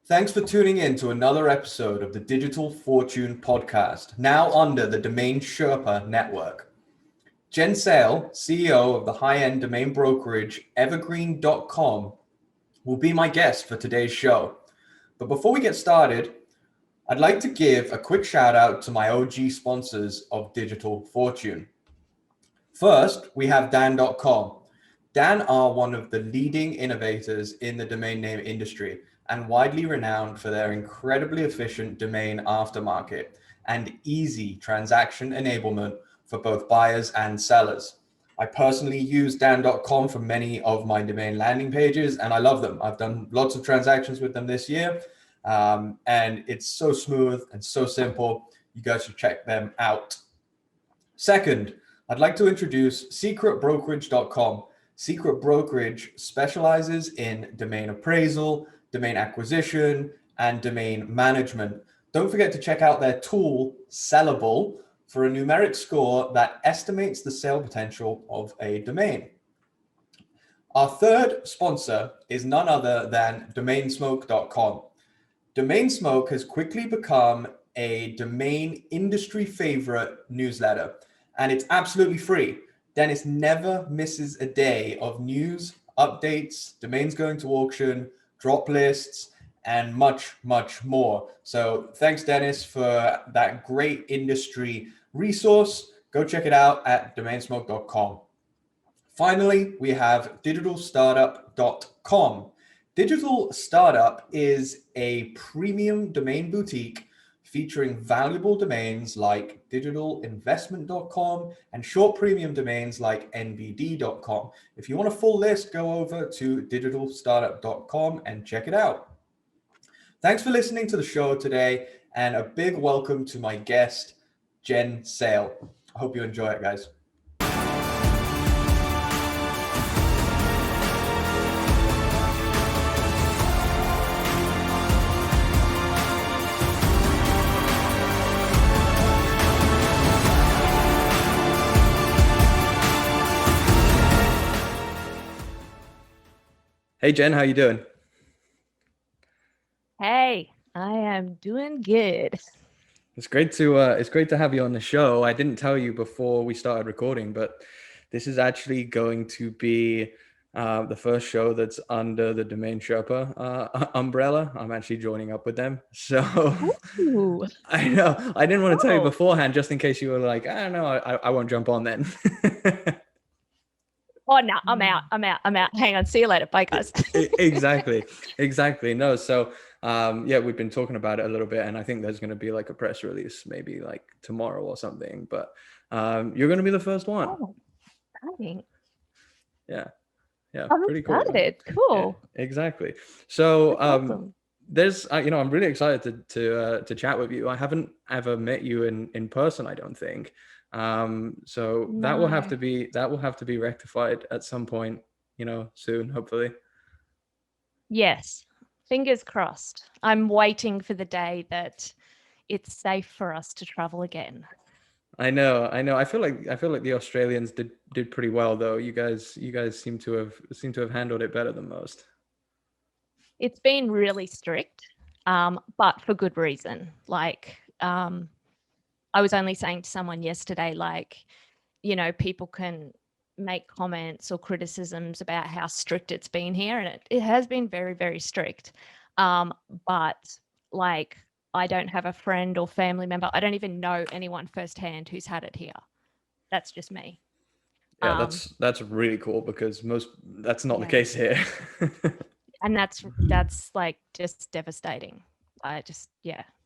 Thanks for tuning in to another episode of the Digital Fortune Podcast, now under the DomainSherpa Network. Jen Sale, CEO of the high-end domain brokerage Evergreen.com, will be my guest for today's show. But before we get started, I'd like to give a quick shout out to my OG sponsors of Digital Fortune. First, we have Dan.com. Dan are one of the leading innovators in the domain name industry and widely renowned for their incredibly efficient domain aftermarket and easy transaction enablement for both buyers and sellers. I personally use Dan.com for many of my domain landing pages, and I love them. I've done lots of transactions with them this year, and it's so smooth and so simple. You guys should check them out. Second, I'd like to introduce secretbrokerage.com. Secret Brokerage specializes in domain appraisal, domain acquisition, and domain management. Don't forget to check out their tool, Sellable, for a numeric score that estimates the sale potential of a domain. Our third sponsor is none other than DomainSmoke.com. DomainSmoke has quickly become a domain industry favorite newsletter, and it's absolutely free. Dennis never misses a day of news, updates, domains going to auction, drop lists, and much, much more. So thanks, Dennis, for that great industry resource. Go check it out at domainsmoke.com. Finally, we have digitalstartup.com. Digital Startup is a premium domain boutique featuring valuable domains like digitalinvestment.com and short premium domains like nbd.com. If you want a full list, go over to digitalstartup.com and check it out. Thanks for listening to the show today, and a big welcome to my guest, Jen Sale. I hope you enjoy it, guys. Hey, Jen, how you doing? Hey, I am doing good. It's great to have you on the show. I didn't tell you before we started recording, but this is actually going to be the first show that's under the DomainSherpa umbrella. I'm actually joining up with them. So I know I didn't want to tell you beforehand, just in case you were like, I don't know, I won't jump on then. Oh no, I'm out. Hang on, see you later. Bye, guys. Exactly. No, so yeah, we've been talking about it a little bit, and I think there's going to be like a press release maybe like tomorrow or something, but you're going to be the first one. Oh, exciting. Yeah, I'm pretty excited. Cool. Yeah, exactly. So awesome. there's I'm really excited to chat with you. I haven't ever met you in person, I don't think. So No. that will have to be rectified at some point, soon, hopefully. Yes, fingers crossed. I'm waiting for the day that it's safe for us to travel again. I know. I feel like the Australians did pretty well, though. You guys seem to have handled it better than most. It's been really strict, but for good reason. Like, I was only saying to someone yesterday, like, people can make comments or criticisms about how strict it's been here, and it has been very, very strict. But like, I don't have a friend or family member. I don't even know anyone firsthand who's had it here. That's just me. Yeah, that's really cool, because that's not the case here. And that's like just devastating.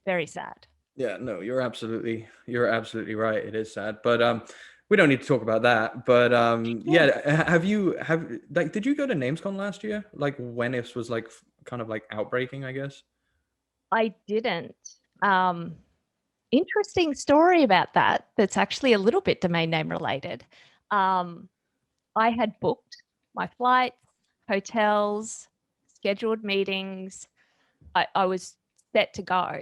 Very sad. Yeah, no, you're absolutely right. It is sad, but we don't need to talk about that. But yeah, did you go to NamesCon last year? Like when it was like kind of like outbreaking, I guess. I didn't. Interesting story about that. That's actually a little bit domain name related. I had booked my flights, hotels, scheduled meetings. I was set to go.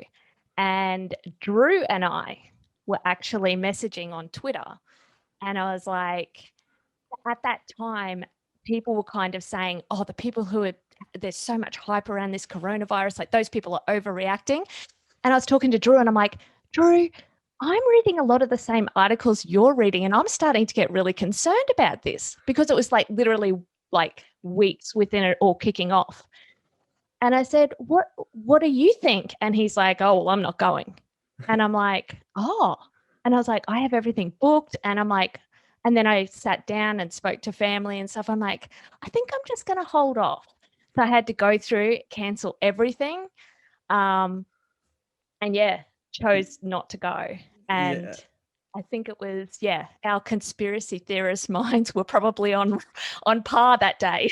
And Drew and I were actually messaging on Twitter. And I was like, at that time, people were kind of saying, oh, the people who are there's so much hype around this coronavirus. Like those people are overreacting. And I was talking to Drew and I'm like, Drew, I'm reading a lot of the same articles you're reading, and I'm starting to get really concerned about this because it was like literally like weeks within it all kicking off. And I said, what do you think? And he's like, oh, well, I'm not going. And I'm like, oh. And I was like, I have everything booked. And I'm like, and then I sat down and spoke to family and stuff. I'm like, I think I'm just going to hold off. So I had to go through, cancel everything. And yeah, chose not to go. And Yeah. I think it was, our conspiracy theorist minds were probably on par that day.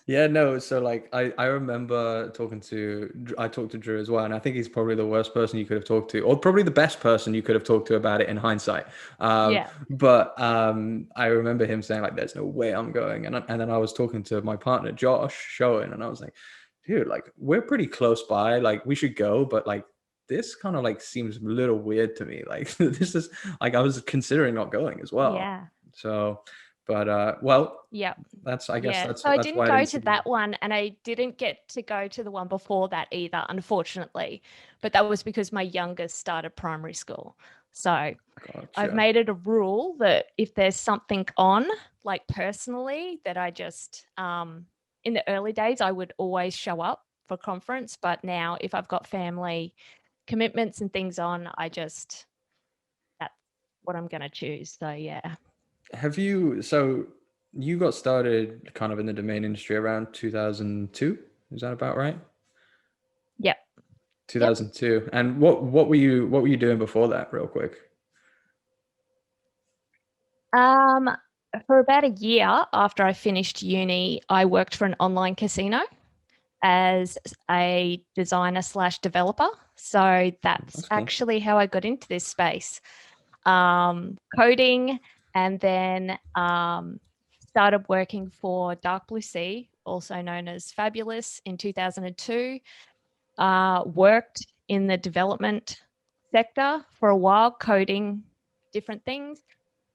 Yeah, no. So like, I remember I talked to Drew as well, and I think he's probably the worst person you could have talked to, or probably the best person you could have talked to about it in hindsight. Yeah. But I remember him saying like, "There's no way I'm going," and then I was talking to my partner Josh Showen, and I was like, "Dude, like we're pretty close by. Like we should go, but like." This kind of like seems a little weird to me. Like this is like I was considering not going as well. Yeah. So, but well, Yeah. I guess Yeah. that's So I that's didn't why I go didn't to see you. that one, and I didn't get to go to the one before that either, unfortunately. But that was because my youngest started primary school. So I've Gotcha. made it a rule that if there's something on, like personally, that I just in the early days I would always show up for conference, but now if I've got family commitments and things on, that's what I'm going to choose. So yeah. So you got started kind of in the domain industry around 2002? Is that about right? Yep. Yep. 2002. And what were you doing before that, real quick? Um, for about a year after I finished uni, I worked for an online casino as a designer slash developer. So that's That's cool. actually how I got into this space. Coding, and then started working for Dark Blue Sea, also known as Fabulous, in 2002. Worked in the development sector for a while, coding different things.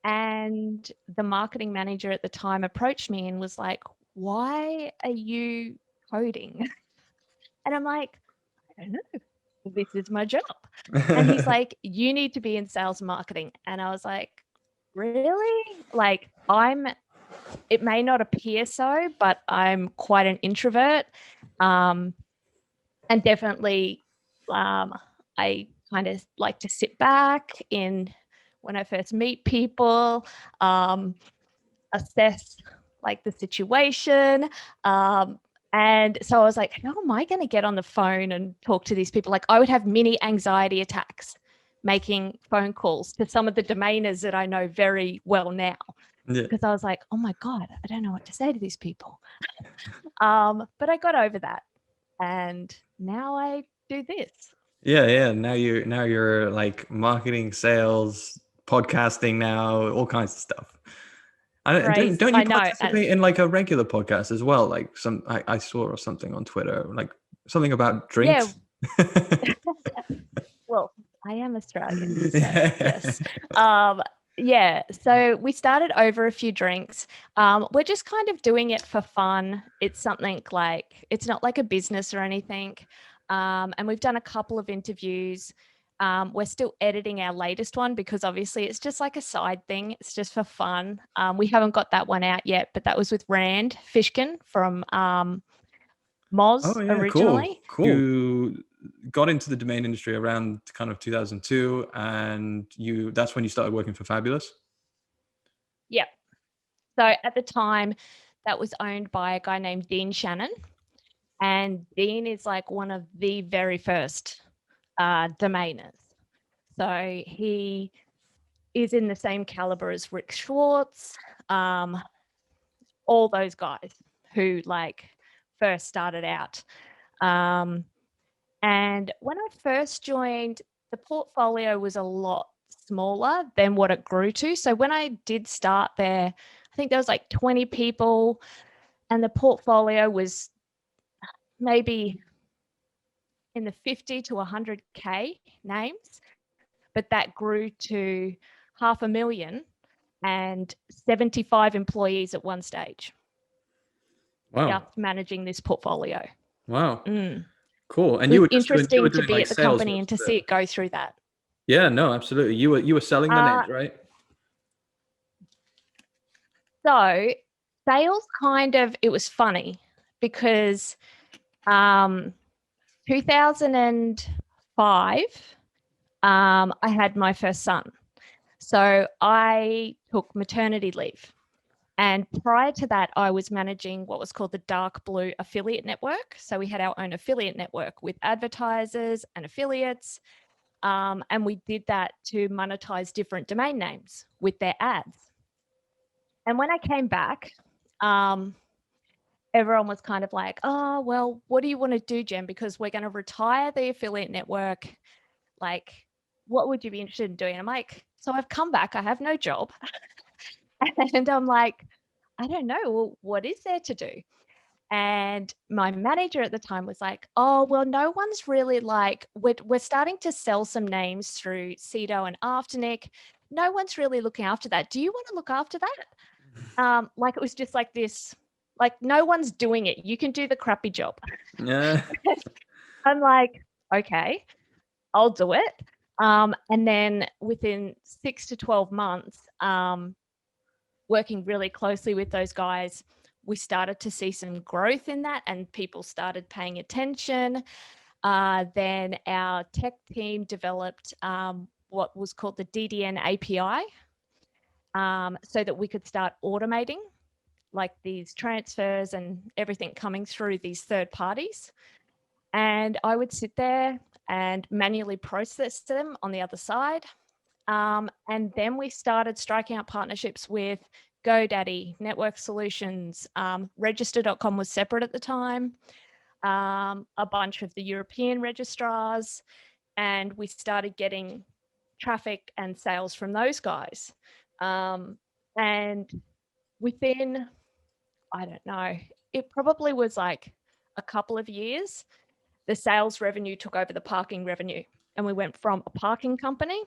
And the marketing manager at the time approached me and was like, why are you coding? And I'm like, I don't know. This is my job. And he's like, you need to be in sales and marketing. And I was like, really? Like, it may not appear so, but I'm quite an introvert. And definitely, I kind of like to sit back in when I first meet people, assess like the situation. And so I was like, how am I going to get on the phone and talk to these people? Like I would have mini anxiety attacks making phone calls to some of the domainers that I know very well now. Yeah. Because I was like, oh my God, I don't know what to say to these people. But I got over that. And now I do this. Yeah. Now you're like marketing, sales, podcasting now, all kinds of stuff. And don't you I know. participate in like a regular podcast as well? Like I saw something on Twitter, like something about Yeah. drinks. Well, I am Australian, so Yeah. yes. Yeah, so we started over a few drinks. We're just kind of doing it for fun. It's something like, it's not like a business or anything. And we've done a couple of interviews. We're still editing our latest one because obviously it's just like a side thing. It's just for fun. We haven't got that one out yet, but that was with Rand Fishkin from Moz Oh yeah, originally. cool. You got into the domain industry around kind of 2002, and that's when you started working for Fabulous. Yep. So at the time, that was owned by a guy named Dean Shannon. And Dean is like one of the very first domainers. So he is in the same caliber as Rick Schwartz, all those guys who like first started out. And when I first joined, the portfolio was a lot smaller than what it grew to. So when I did start there, I think there was like 20 people and the portfolio was maybe in the 50 to 100K names, but that grew to 500,000 and 75 employees at one stage. Wow. just managing this portfolio. Wow. Mm. Cool. And It you was were just doing, interesting to doing be like at the sales company and most to of see it. it go through that. Yeah, no, absolutely. You were selling the names, right? So sales it was funny because 2005, I had my first son. So I took maternity leave. And prior to that, I was managing what was called the Dark Blue Affiliate Network. So we had our own affiliate network with advertisers and affiliates. And we did that to monetize different domain names with their ads. And when I came back, everyone was kind of like, oh, well, what do you want to do, Jen? Because we're going to retire the affiliate network. Like, what would you be interested in doing? I'm like, so I've come back. I have no job. And I'm like, I don't know. Well, what is there to do? And my manager at the time was like, oh, well, no one's really like, we're starting to sell some names through Cedo and Afternic. No one's really looking after that. Do you want to look after that? Like it was just like this, like no one's doing it. You can do the crappy job. Yeah. I'm like, okay, I'll do it. And then within 6 to 12 months, working really closely with those guys, we started to see some growth in that and people started paying attention. Then our tech team developed what was called the DDN API, so that we could start automating like these transfers and everything coming through these third parties. And I would sit there and manually process them on the other side. And then we started striking out partnerships with GoDaddy, Network Solutions, Register.com was separate at the time, a bunch of the European registrars, and we started getting traffic and sales from those guys. And within, I don't know, it probably was like a couple of years, the sales revenue took over the parking revenue. And we went from a parking company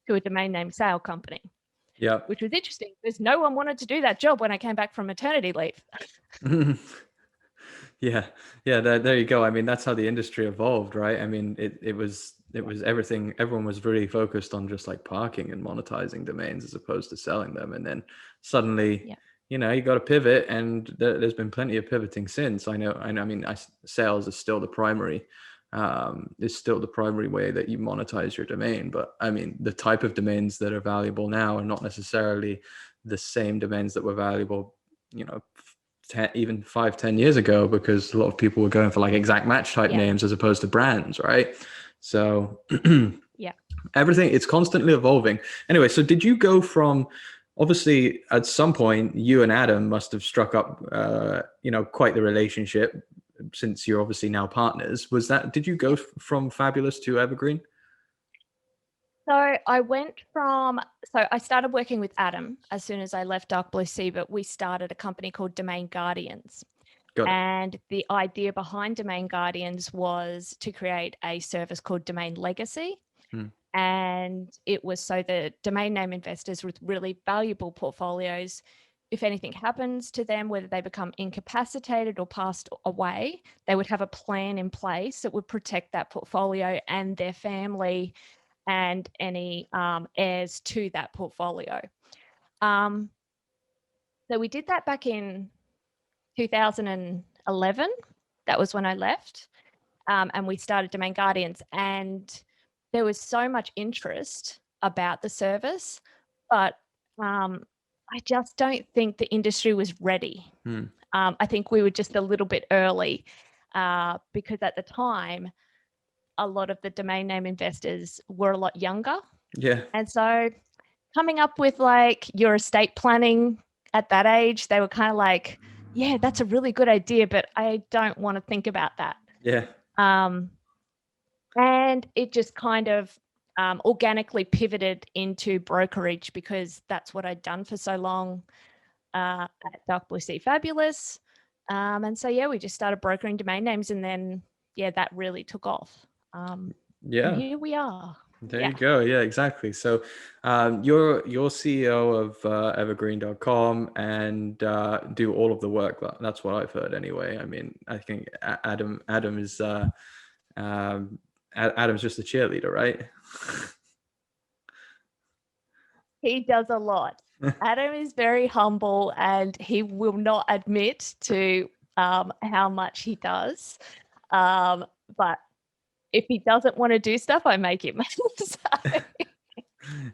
to a domain name sale company. Yeah. Which was interesting because no one wanted to do that job when I came back from maternity leave. Yeah. Yeah. There you go. I mean, that's how the industry evolved, right? I mean, it was everything. Everyone was really focused on just like parking and monetizing domains as opposed to selling them. And then suddenly, you got to pivot, and there's been plenty of pivoting since. I know. I mean, sales is still the primary. Is still the primary way that you monetize your domain. But I mean, the type of domains that are valuable now are not necessarily the same domains that were valuable, 10, even 5-10 years ago, because a lot of people were going for like exact match type names as opposed to brands, right? So everything, it's constantly evolving. Anyway, so did you go from, obviously at some point you and Adam must have struck up quite the relationship, since you're obviously now partners. Did you go from Fabulous to Evergreen? So I started working with Adam as soon as I left Dark Blue Sea, but we started a company called Domain Guardians. And the idea behind Domain Guardians was to create a service called Domain Legacy. And it was so that domain name investors with really valuable portfolios, if anything happens to them, whether they become incapacitated or passed away, they would have a plan in place that would protect that portfolio and their family and any heirs to that portfolio. So we did that back in 2011. That was when I left. And we started Domain Guardians. And there was so much interest about the service, but I just don't think the industry was ready. I think we were just a little bit early because at the time, a lot of the domain name investors were a lot younger. Yeah. And so coming up with like your estate planning at that age, they were kind of like, yeah, that's a really good idea, but I don't want to think about that. Yeah. And it just kind of organically pivoted into brokerage because that's what I'd done for so long at Dark Blue Sea Fabulous. And so, we just started brokering domain names, and then, that really took off. And here we are. There you go. Yeah, exactly. So you're CEO of evergreen.com and do all of the work. That's what I've heard anyway. I mean, I think Adam is Adam's just a cheerleader, right? He does a lot. Adam is very humble and he will not admit to how much he does. But if he doesn't want to do stuff, I make him. So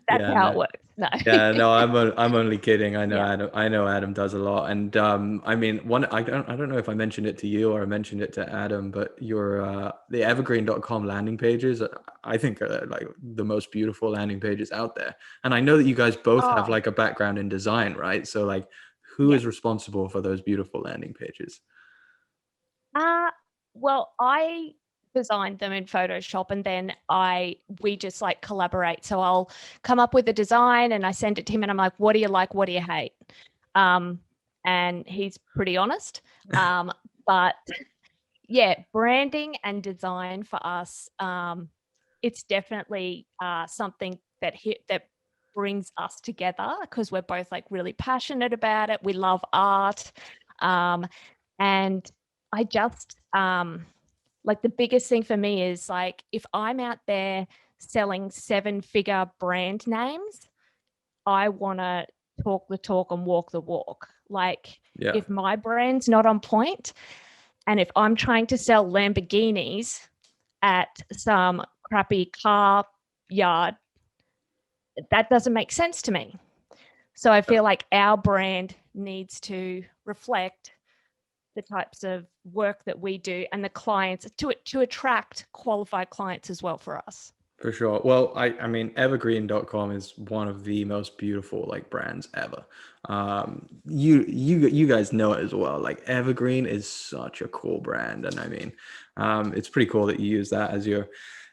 that's how it works. No. Yeah, no, I'm only kidding. I know Yeah. Adam does a lot. And I mean, I don't know if I mentioned it to you or I mentioned it to Adam, but your the evergreen.com landing pages, I think are like the most beautiful landing pages out there. And I know that you guys both have like a background in design, right? So like who is responsible for those beautiful landing pages? Well, I designed them in Photoshop and then we just like collaborate. So I'll come up with a design and I send it to him and I'm like, what do you like? What do you hate? And he's pretty honest. But yeah, branding and design for us, it's definitely something that brings us together because we're both like really passionate about it. We love art. And I just like the biggest thing for me is like if I'm out there selling 7-figure brand names, I want to talk the talk and walk the walk. Like if my brand's not on point and if I'm trying to sell Lamborghinis at some crappy car yard, that doesn't make sense to me. So I feel like our brand needs to reflect the types of work that we do and the clients to attract qualified clients as well for us. For sure. Well, I mean, evergreen.com is one of the most beautiful like brands ever. You guys know it as well. Like Evergreen is such a cool brand. And I mean, it's pretty cool that you use that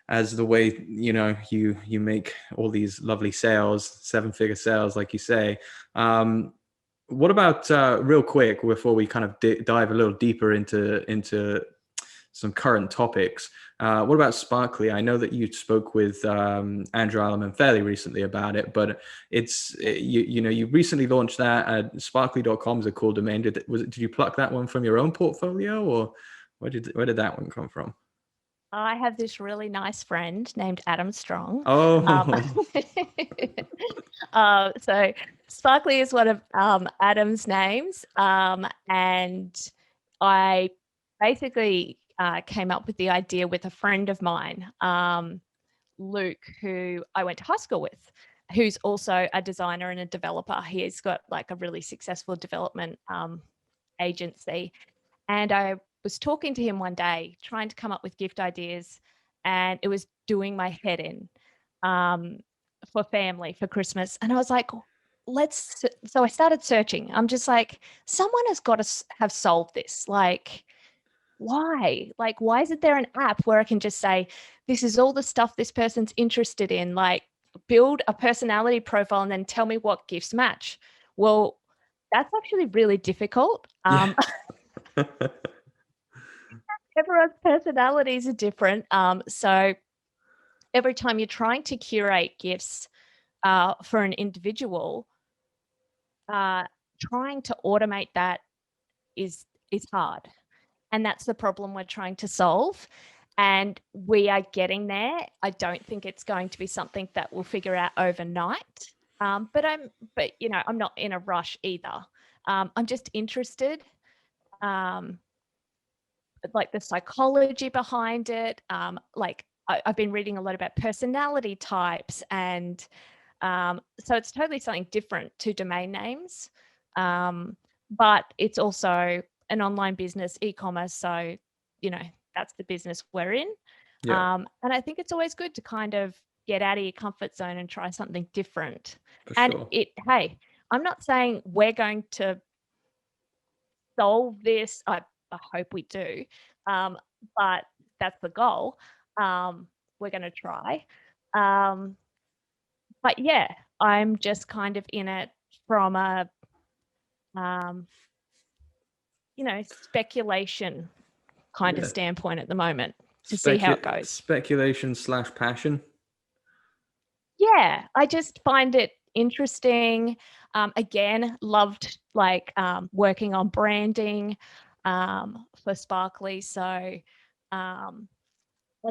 as the way, you know, you make all these lovely sales, 7-figure sales, like you say. What about real quick before we kind of dive a little deeper into some current topics? What about Sparkly? I know that you spoke with Andrew Alleman fairly recently about it, but it's you know you recently launched that. Sparkly.com is a cool domain. Did you pluck that one from your own portfolio, or where did that one come from? I have this really nice friend named Adam Strong. Oh, So Sparkly is one of Adam's names. And I basically came up with the idea with a friend of mine, Luke, who I went to high school with, who's also a designer and a developer. He's got like a really successful development agency. And I was talking to him one day, trying to come up with gift ideas, and it was doing my head in for family for Christmas. And I was like, so I started searching. I'm just like, someone has got to have solved this. Like, why? Like, why isn't there an app where I can just say, this is all the stuff this person's interested in, like build a personality profile and then tell me what gifts match? Well, that's actually really difficult. yeah. Everyone's personalities are different. So every time you're trying to curate gifts for an individual, trying to automate that is hard. And that's the problem we're trying to solve. And we are getting there. I don't think it's going to be something that we'll figure out overnight. But you know, I'm not in a rush either. I'm just interested. Like the psychology behind it. Like I've been reading a lot about personality types, and so it's totally something different to domain names. But it's also an online business, e-commerce. So, you know, that's the business we're in. Yeah, And I think it's always good to kind of get out of your comfort zone and try something different. for And sure. hey, I'm not saying we're going to solve this. I hope we do. But that's the goal. We're going to try. But yeah, I'm just kind of in it from a, um, you know, speculation kind of Yeah. standpoint at the moment to see how it goes. Speculation / passion. Yeah, I just find it interesting. Again, loved like working on branding for Sparkly. So, and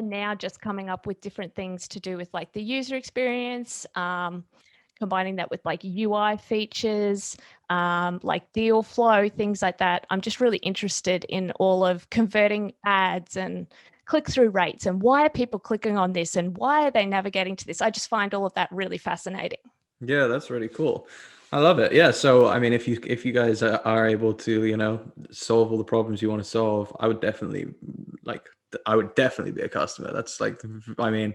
now just coming up with different things to do with like the user experience, combining that with like UI features, like deal flow, things like that. I'm just really interested in all of converting ads and click-through rates and why are people clicking on this and why are they navigating to this? I just find all of that really fascinating. Yeah, that's really cool. I love it. Yeah. So, I mean, if you guys are able to, solve all the problems you want to solve, like, I would definitely be a customer. That's like, I mean,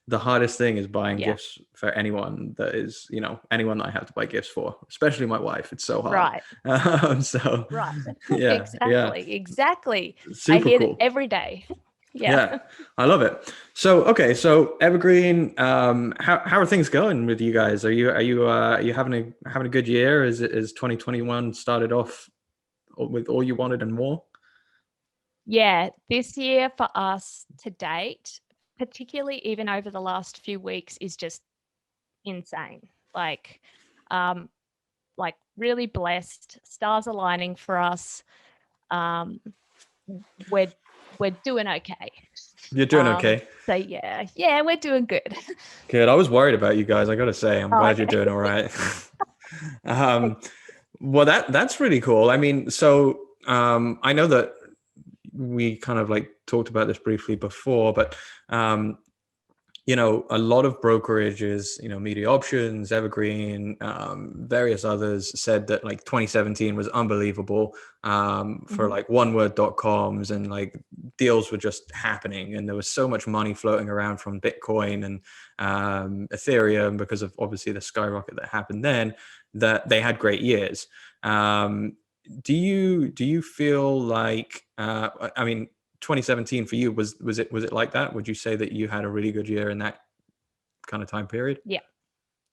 the hardest thing is buying Yeah. gifts for anyone that is, anyone that I have to buy gifts for, especially my wife. It's so hard. Right. So, Right. yeah, yeah, Exactly. I super hear that cool. every day. Yeah. Yeah, I love it. So, okay, so Evergreen, how are things going with you guys? Are you having a good year? Is 2021 started off with all you wanted and more? Yeah, this year for us to date, particularly even over the last few weeks, is just insane. Um, like really blessed, stars aligning for us. Um, we're we're doing okay. You're doing okay. So yeah, we're doing good. Good. I was worried about you guys. I gotta say, I'm Oh, glad you're okay. doing all right. um, well, that's really cool. I mean, so I know that we kind of like talked about this briefly before, but a lot of brokerages, Media Options, Evergreen, various others said that like 2017 was unbelievable for like one-word.coms, and like deals were just happening, and there was so much money floating around from Bitcoin and Ethereum because of obviously the skyrocket that happened then, that they had great years. Do you feel like I mean, 2017 for you, was it like that? Would you say that you had a really good year in that kind of time period? Yeah,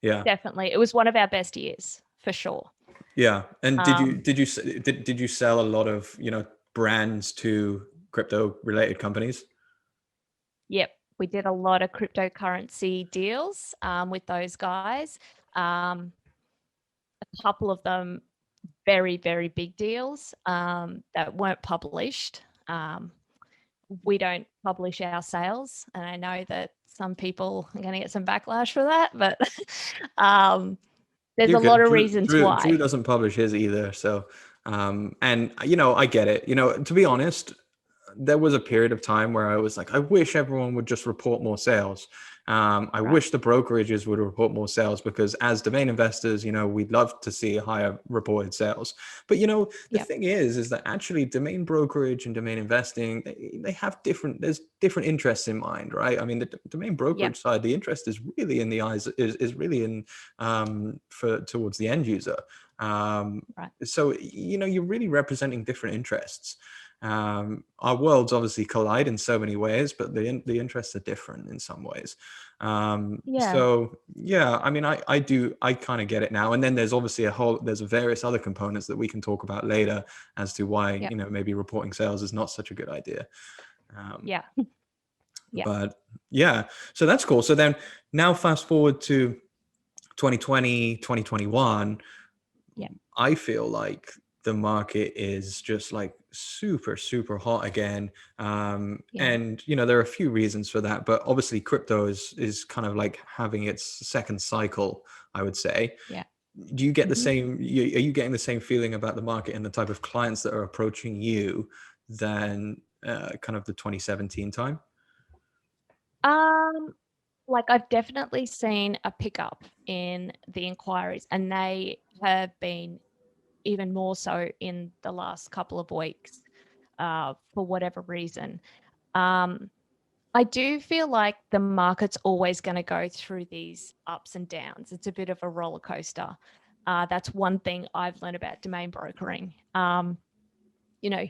Yeah. definitely. It was one of our best years for sure. Yeah. And Um, did you sell a lot of, brands to crypto related companies? Yep, we did a lot of cryptocurrency deals with those guys. A couple of them very, very big deals that weren't published. We don't publish our sales, and I know that some people are going to get some backlash for that, but there's You're a lot good. of reasons Drew why. doesn't publish his either. So, and I get it. To be honest, there was a period of time where I was like, I wish everyone would just report more sales. I Right. wish the brokerages would report more sales, because as domain investors, we'd love to see higher reported sales. But the Yep. thing is that actually domain brokerage and domain investing, they have there's different interests in mind, right? I mean, the domain Yep. brokerage side, the interest is really in the eyes, is really in for towards the end user. Right. So you're really representing different interests. Our worlds obviously collide in so many ways, but the interests are different in some ways. Yeah. So yeah, I mean, I kind of get it now. And then there's obviously there's various other components that we can talk about later as to why, Yep. maybe reporting sales is not such a good idea. Yeah. Yeah. But yeah, so that's cool. So then now fast forward to 2020, 2021, Yeah. I feel like the market is just like super, super hot again. Yeah. And, there are a few reasons for that, but obviously crypto is kind of like having its second cycle, I would say. Yeah. Do you get the Mhm. same, are you getting the same feeling about the market and the type of clients that are approaching you than kind of the 2017 time? Like I've definitely seen a pickup in the inquiries, and they have been even more so in the last couple of weeks for whatever reason. I do feel like the market's always going to go through these ups and downs. It's a bit of a roller coaster. That's one thing I've learned about domain brokering.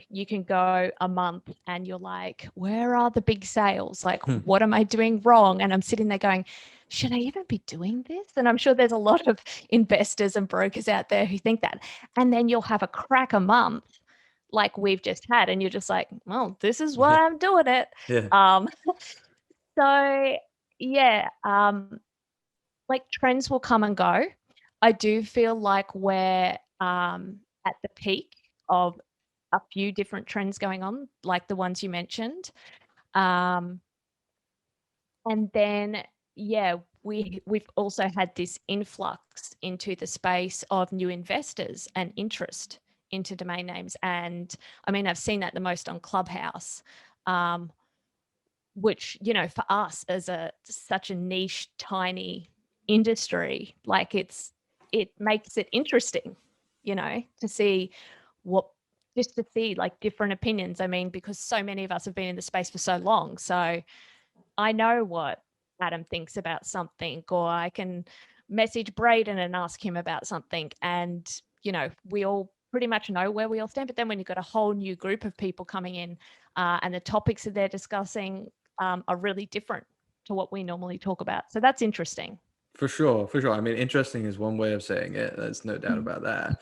You can go a month and you're like, where are the big sales? Like, what am I doing wrong? And I'm sitting there going, should I even be doing this? And I'm sure there's a lot of investors and brokers out there who think that. And then you'll have a cracker month like we've just had, and you're just like, well, this is why I'm doing it. Yeah. Um, so yeah, like trends will come and go. I do feel like we're at the peak of a few different trends going on, like the ones you mentioned. And then, yeah, we've also had this influx into the space of new investors and interest into domain names. And I mean, I've seen that the most on Clubhouse, which, you know, for us as such a niche, tiny industry, like it makes it interesting, you know, to see like different opinions. I mean, because so many of us have been in the space for so long. So I know what Adam thinks about something, or I can message Braden and ask him about something. And, you know, we all pretty much know where we all stand. But then when you've got a whole new group of people coming in and the topics that they're discussing are really different to what we normally talk about. So that's interesting. For sure, for sure. I mean, interesting is one way of saying it. There's no doubt about that.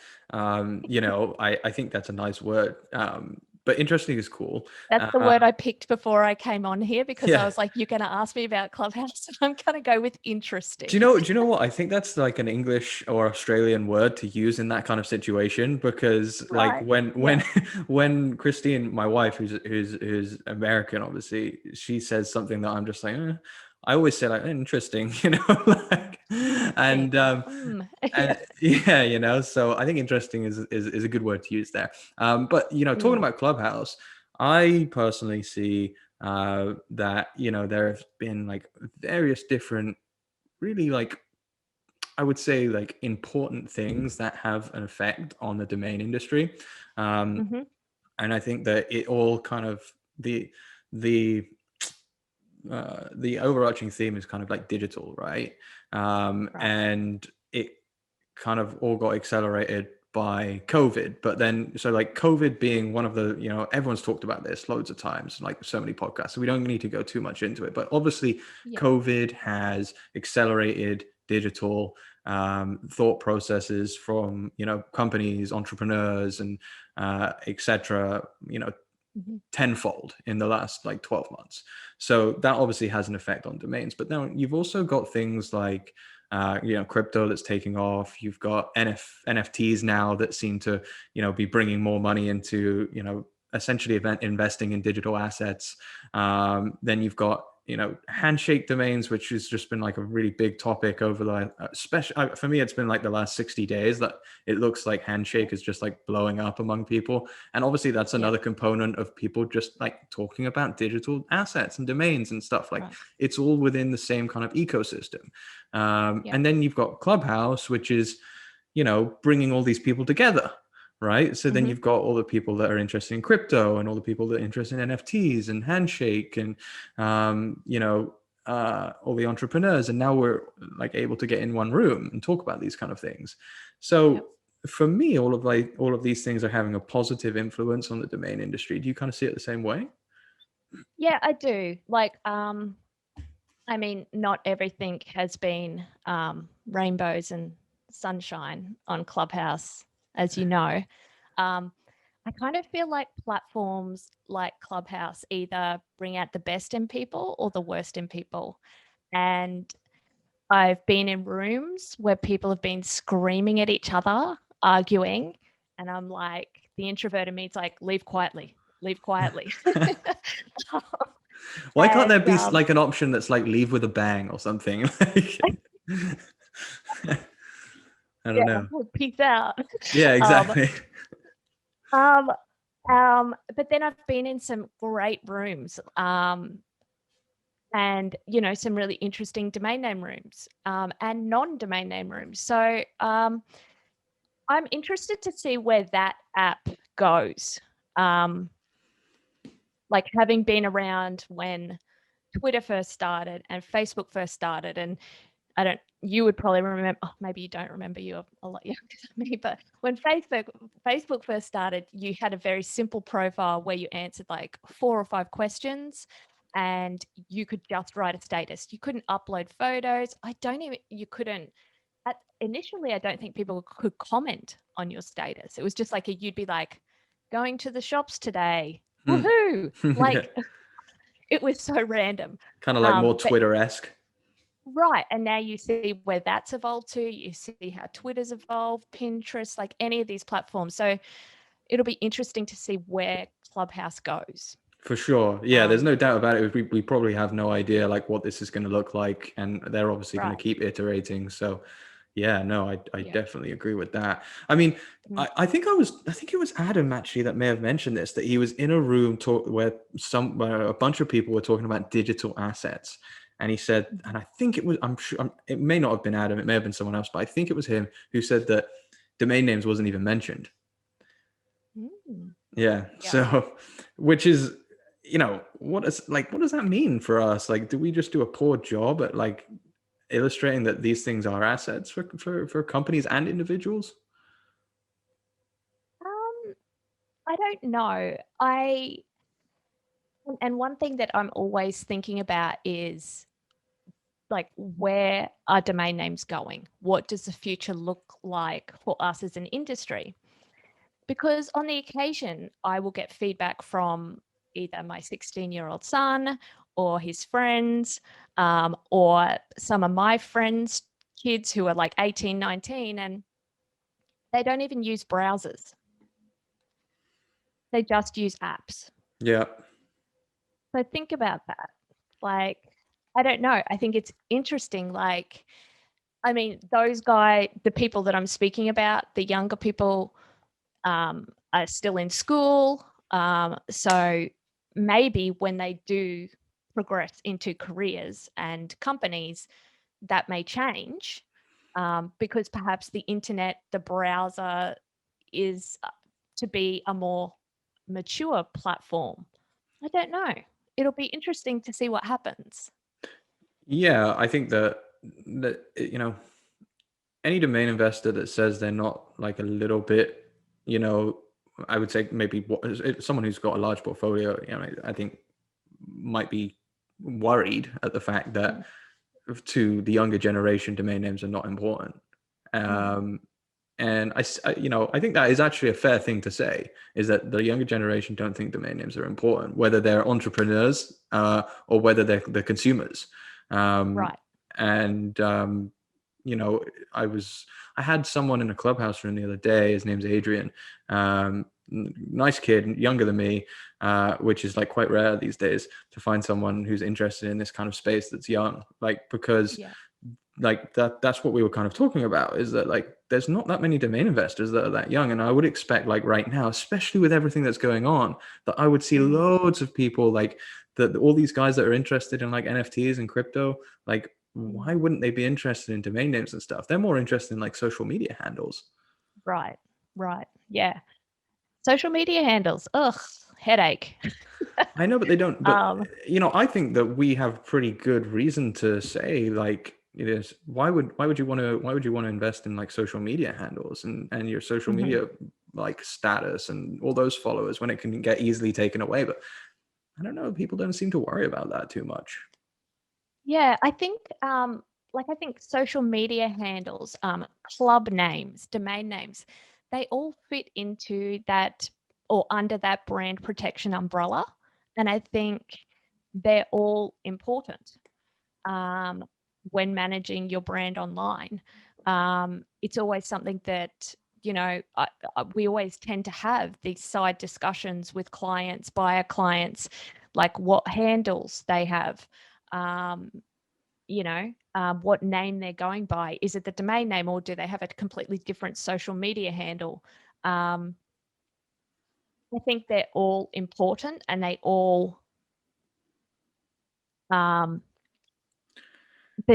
You know, I think that's a nice word. But interesting is cool. That's the word I picked before I came on here, because Yeah. I was like, you're going to ask me about Clubhouse, and I'm going to go with interesting. Do you know what? I think that's like an English or Australian word to use in that kind of situation, because like Right. when Christine, my wife, who's American, obviously, she says something that I'm just like, I always say like interesting, you know, like, and yeah, you know, so I think interesting is a good word to use there. But you know, talking about Clubhouse, I personally see that, you know, there have been like various different, really, like, I would say, like, important things that have an effect on the domain industry. And I think that it all kind of the overarching theme is kind of like digital, right? And it kind of all got accelerated by COVID. But then, so like COVID being one of the, you know, everyone's talked about this loads of times, like so many podcasts, so we don't need to go too much into it. But obviously, COVID has accelerated digital thought processes from, you know, companies, entrepreneurs, and etc. You know, tenfold in the last like 12 months. So that obviously has an effect on domains. But then you've also got things like you know, crypto that's taking off. You've got NFTs now that seem to, you know, be bringing more money into, you know, essentially investing in digital assets. Then you've got, you know, handshake domains, which has just been like a really big topic over the especially for me, it's been like the last 60 days that it looks like handshake is just like blowing up among people. And obviously that's another component of people just like talking about digital assets and domains and stuff. Like it's all within the same kind of ecosystem. And then you've got Clubhouse, which is, you know, bringing all these people together. Right. So then you've got all the people that are interested in crypto and all the people that are interested in NFTs and handshake and, you know, all the entrepreneurs. And now we're like able to get in one room and talk about these kind of things. So for me, all of these things are having a positive influence on the domain industry. Do you kind of see it the same way? Yeah, I do. Like, I mean, not everything has been rainbows and sunshine on Clubhouse, as you know. I kind of feel like platforms like Clubhouse either bring out the best in people or the worst in people. And I've been in rooms where people have been screaming at each other, arguing, and I'm like, the introvert in me is like, leave quietly, leave quietly. Why can't there be like an option that's like leave with a bang or something? I don't know. Peace out. Yeah, exactly. But then I've been in some great rooms, and, you know, some really interesting domain name rooms, and non-domain name rooms. So I'm interested to see where that app goes. Like, having been around when Twitter first started and Facebook first started, and you would probably remember, maybe you don't remember, you're a lot younger than me, but when Facebook first started, you had a very simple profile where you answered like 4 or 5 questions and you could just write a status. You couldn't upload photos. Initially, I don't think people could comment on your status. It was just like, you'd be like, going to the shops today. Woohoo! Like, it was so random. Kind of like more Twitter-esque. Right. And now you see where that's evolved to. You see how Twitter's evolved, Pinterest, like any of these platforms. So it'll be interesting to see where Clubhouse goes. For sure. Yeah, there's no doubt about it. We probably have no idea like what this is going to look like, and they're obviously going to keep iterating. So yeah, no, I definitely agree with that. I mean, I think it was Adam actually that may have mentioned this, that he was in a room where a bunch of people were talking about digital assets. And he said, and I think it was, I'm sure it may not have been Adam, it may have been someone else, but I think it was him who said that domain names wasn't even mentioned. Yeah. So, which is, what does that mean for us? Like, do we just do a poor job at like illustrating that these things are assets for companies and individuals? I don't know. And one thing that I'm always thinking about is like, where are domain names going? What does the future look like for us as an industry? Because on the occasion, I will get feedback from either my 16-year-old son or his friends, or some of my friends' kids who are like 18, 19, and they don't even use browsers. They just use apps. Yeah. So think about that. Like, I don't know. I think it's interesting. Like, I mean, the people that I'm speaking about, the younger people, are still in school. So maybe when they do progress into careers and companies, that may change, because perhaps the internet, the browser is to be a more mature platform. I don't know. It'll be interesting to see what happens. Yeah, I think that any domain investor that says they're not like a little bit, I would say maybe someone who's got a large portfolio, I think might be worried at the fact that to the younger generation, domain names are not important. And I think that is actually a fair thing to say, is that the younger generation don't think domain names are important, whether they're entrepreneurs or whether they're consumers. Right. And I had someone in a Clubhouse room the other day. His name's Adrian. Nice kid, younger than me, which is like quite rare these days to find someone who's interested in this kind of space that's young, like, because like that's what we were kind of talking about, is that like there's not that many domain investors that are that young. And I would expect, like right now, especially with everything that's going on, that I would see loads of people like that, all these guys that are interested in like NFTs and crypto, like why wouldn't they be interested in domain names and stuff? They're more interested in like social media handles. Right. Yeah. Social media handles. Ugh, headache. I know, but they don't. But I think that we have pretty good reason to say, like, it is. Why would you want to invest in like social media handles and your social media like status and all those followers when it can get easily taken away? But I don't know. People don't seem to worry about that too much. Yeah, I think I think social media handles, club names, domain names, they all fit into that or under that brand protection umbrella. And I think they're all important, when managing your brand online. It's always something that, we always tend to have these side discussions with clients, buyer clients, like what handles they have. What name they're going by. Is it the domain name, or do they have a completely different social media handle? I think they're all important, and they all, they're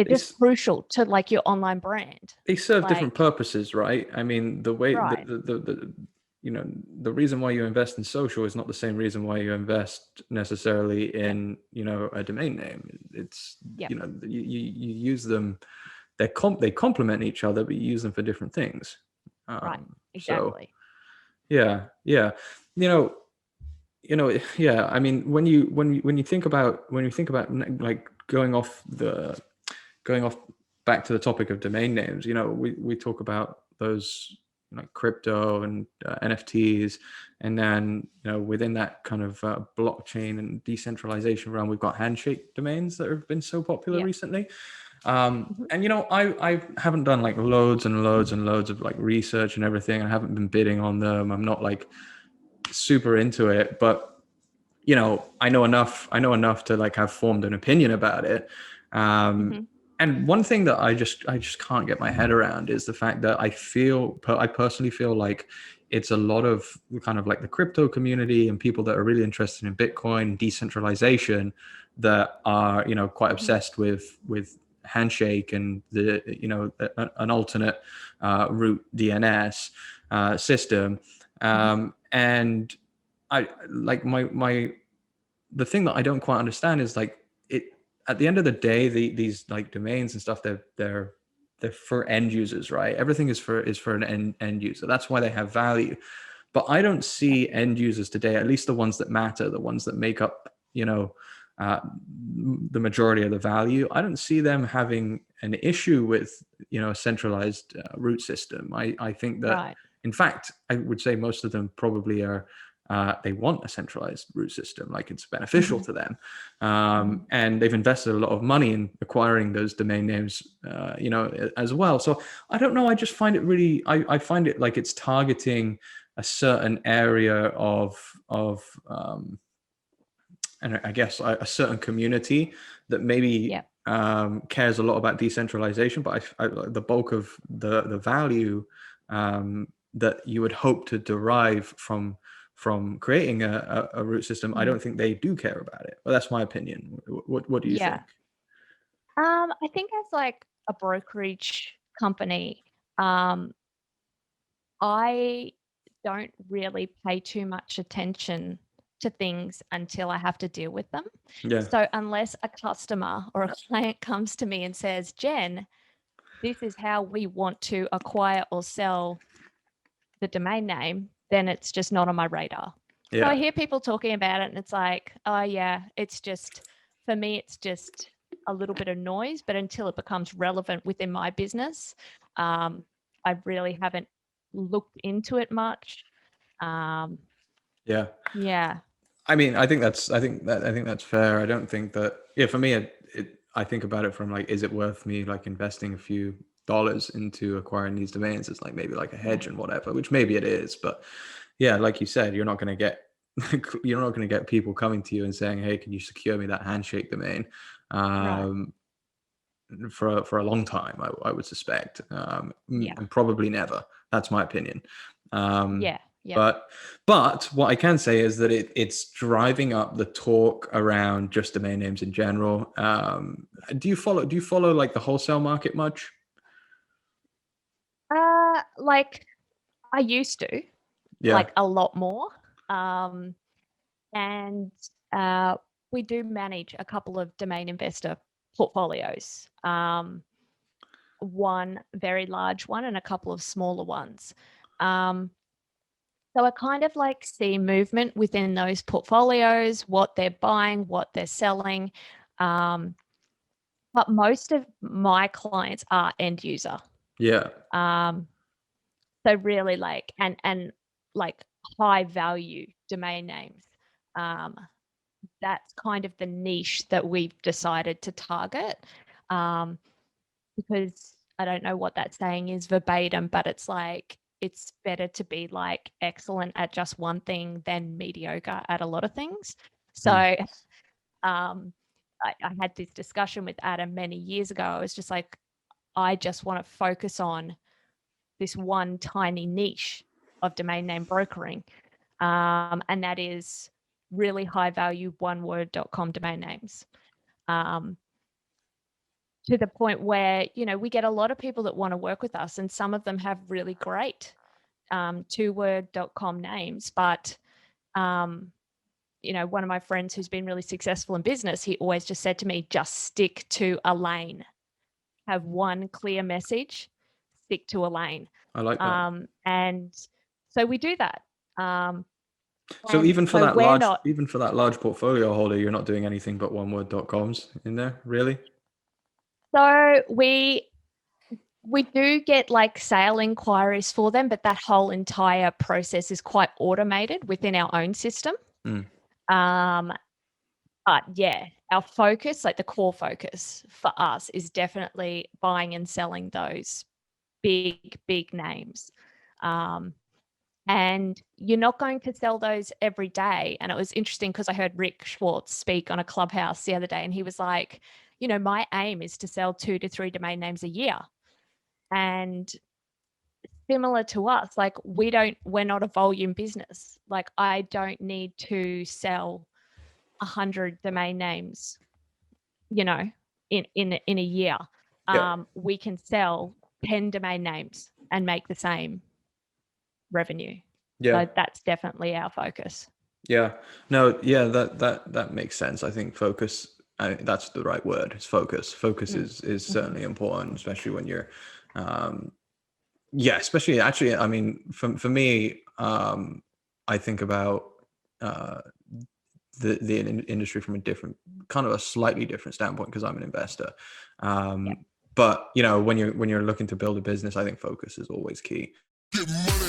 just crucial to like your online brand. They serve different purposes, right? I mean, the way Right. the reason why you invest in social is not the same reason why you invest necessarily in a domain name. It's you use them, they complement each other, but you use them for different things. Right. Exactly. So yeah. I mean, when you think about like going off back to the topic of domain names, we talk about those like crypto and NFTs, and then within that kind of blockchain and decentralization realm, we've got handshake domains that have been so popular recently. And I haven't done like loads and loads and loads of like research and everything. I haven't been bidding on them. I'm not like super into it, but I know enough to like have formed an opinion about it. And one thing that I just can't get my head around is the fact that I personally feel like it's a lot of kind of like the crypto community and people that are really interested in Bitcoin, decentralization, that are, quite obsessed with Handshake and an alternate root DNS system. And I like the thing that I don't quite understand is like at the end of the day, these like domains and stuff, they're for end users, right? Everything is for an end user. That's why they have value. But I don't see end users today, at least the ones that matter, the ones that make up, the majority of the value. I don't see them having an issue with, a centralized root system. I think that, in fact, I would say most of them probably are, they want a centralized root system, like it's beneficial to them. And they've invested a lot of money in acquiring those domain names, as well. So I don't know. I just find it really, I find it like it's targeting a certain area of and I guess a certain community that maybe cares a lot about decentralization, but the bulk of the value that you would hope to derive from creating a root system, I don't think they do care about it. Well, that's my opinion. What do you think? I think as like a brokerage company, I don't really pay too much attention to things until I have to deal with them. Yeah. So unless a customer or a client comes to me and says, Jen, this is how we want to acquire or sell the domain name, then it's just not on my radar. So I hear people talking about it and it's like, oh yeah, it's just, for me, it's just a little bit of noise, but until it becomes relevant within my business, I really haven't looked into it much. Yeah. I mean, I think that's fair. I don't think that, for me, I think about it from like, is it worth me like investing a few dollars into acquiring these domains? It's like maybe like a hedge and whatever, which maybe it is, but yeah, like you said, you're not going to get people coming to you and saying, hey, can you secure me that Handshake domain? For a long time, I would suspect, and probably never. That's my opinion. But what I can say is that it's driving up the talk around just domain names in general. Do you follow like the wholesale market much? Like I used to, like a lot more. And we do manage a couple of domain investor portfolios. One very large one and a couple of smaller ones. So I kind of like see movement within those portfolios, what they're buying, what they're selling. But most of my clients are end user. So really like, and like high value domain names. That's kind of the niche that we've decided to target. Because I don't know what that saying is verbatim, but it's like, it's better to be like excellent at just one thing than mediocre at a lot of things. So I had this discussion with Adam many years ago. I was just like, I just want to focus on this one tiny niche of domain name brokering. And that is really high value oneword.com domain names. To the point where, we get a lot of people that want to work with us, and some of them have really great twoword.com names. But, one of my friends who's been really successful in business, he always just said to me, just stick to a lane. Have one clear message, stick to a lane. I like that. And so we do that. So even for that large portfolio holder, you're not doing anything but oneword.coms in there, really? So we do get like sale inquiries for them, but that whole entire process is quite automated within our own system. But But yeah, our focus, like the core focus for us, is definitely buying and selling those big names. And you're not going to sell those every day. And it was interesting because I heard Rick Schwartz speak on a Clubhouse the other day, and he was like, my aim is to sell 2 to 3 domain names a year. And similar to us, like we're not a volume business. Like I don't need to sell 100 domain names, in a year. We can sell 10 domain names and make the same revenue. So that's definitely our focus. Yeah. No, yeah, that makes sense. I think focus, that's the right word. It's focus. Focus is certainly important, especially when you're especially actually, I mean, for me, I think about the industry from a different, kind of a slightly different standpoint, because I'm an investor. But when you're looking to build a business, I think focus is always key. Get money.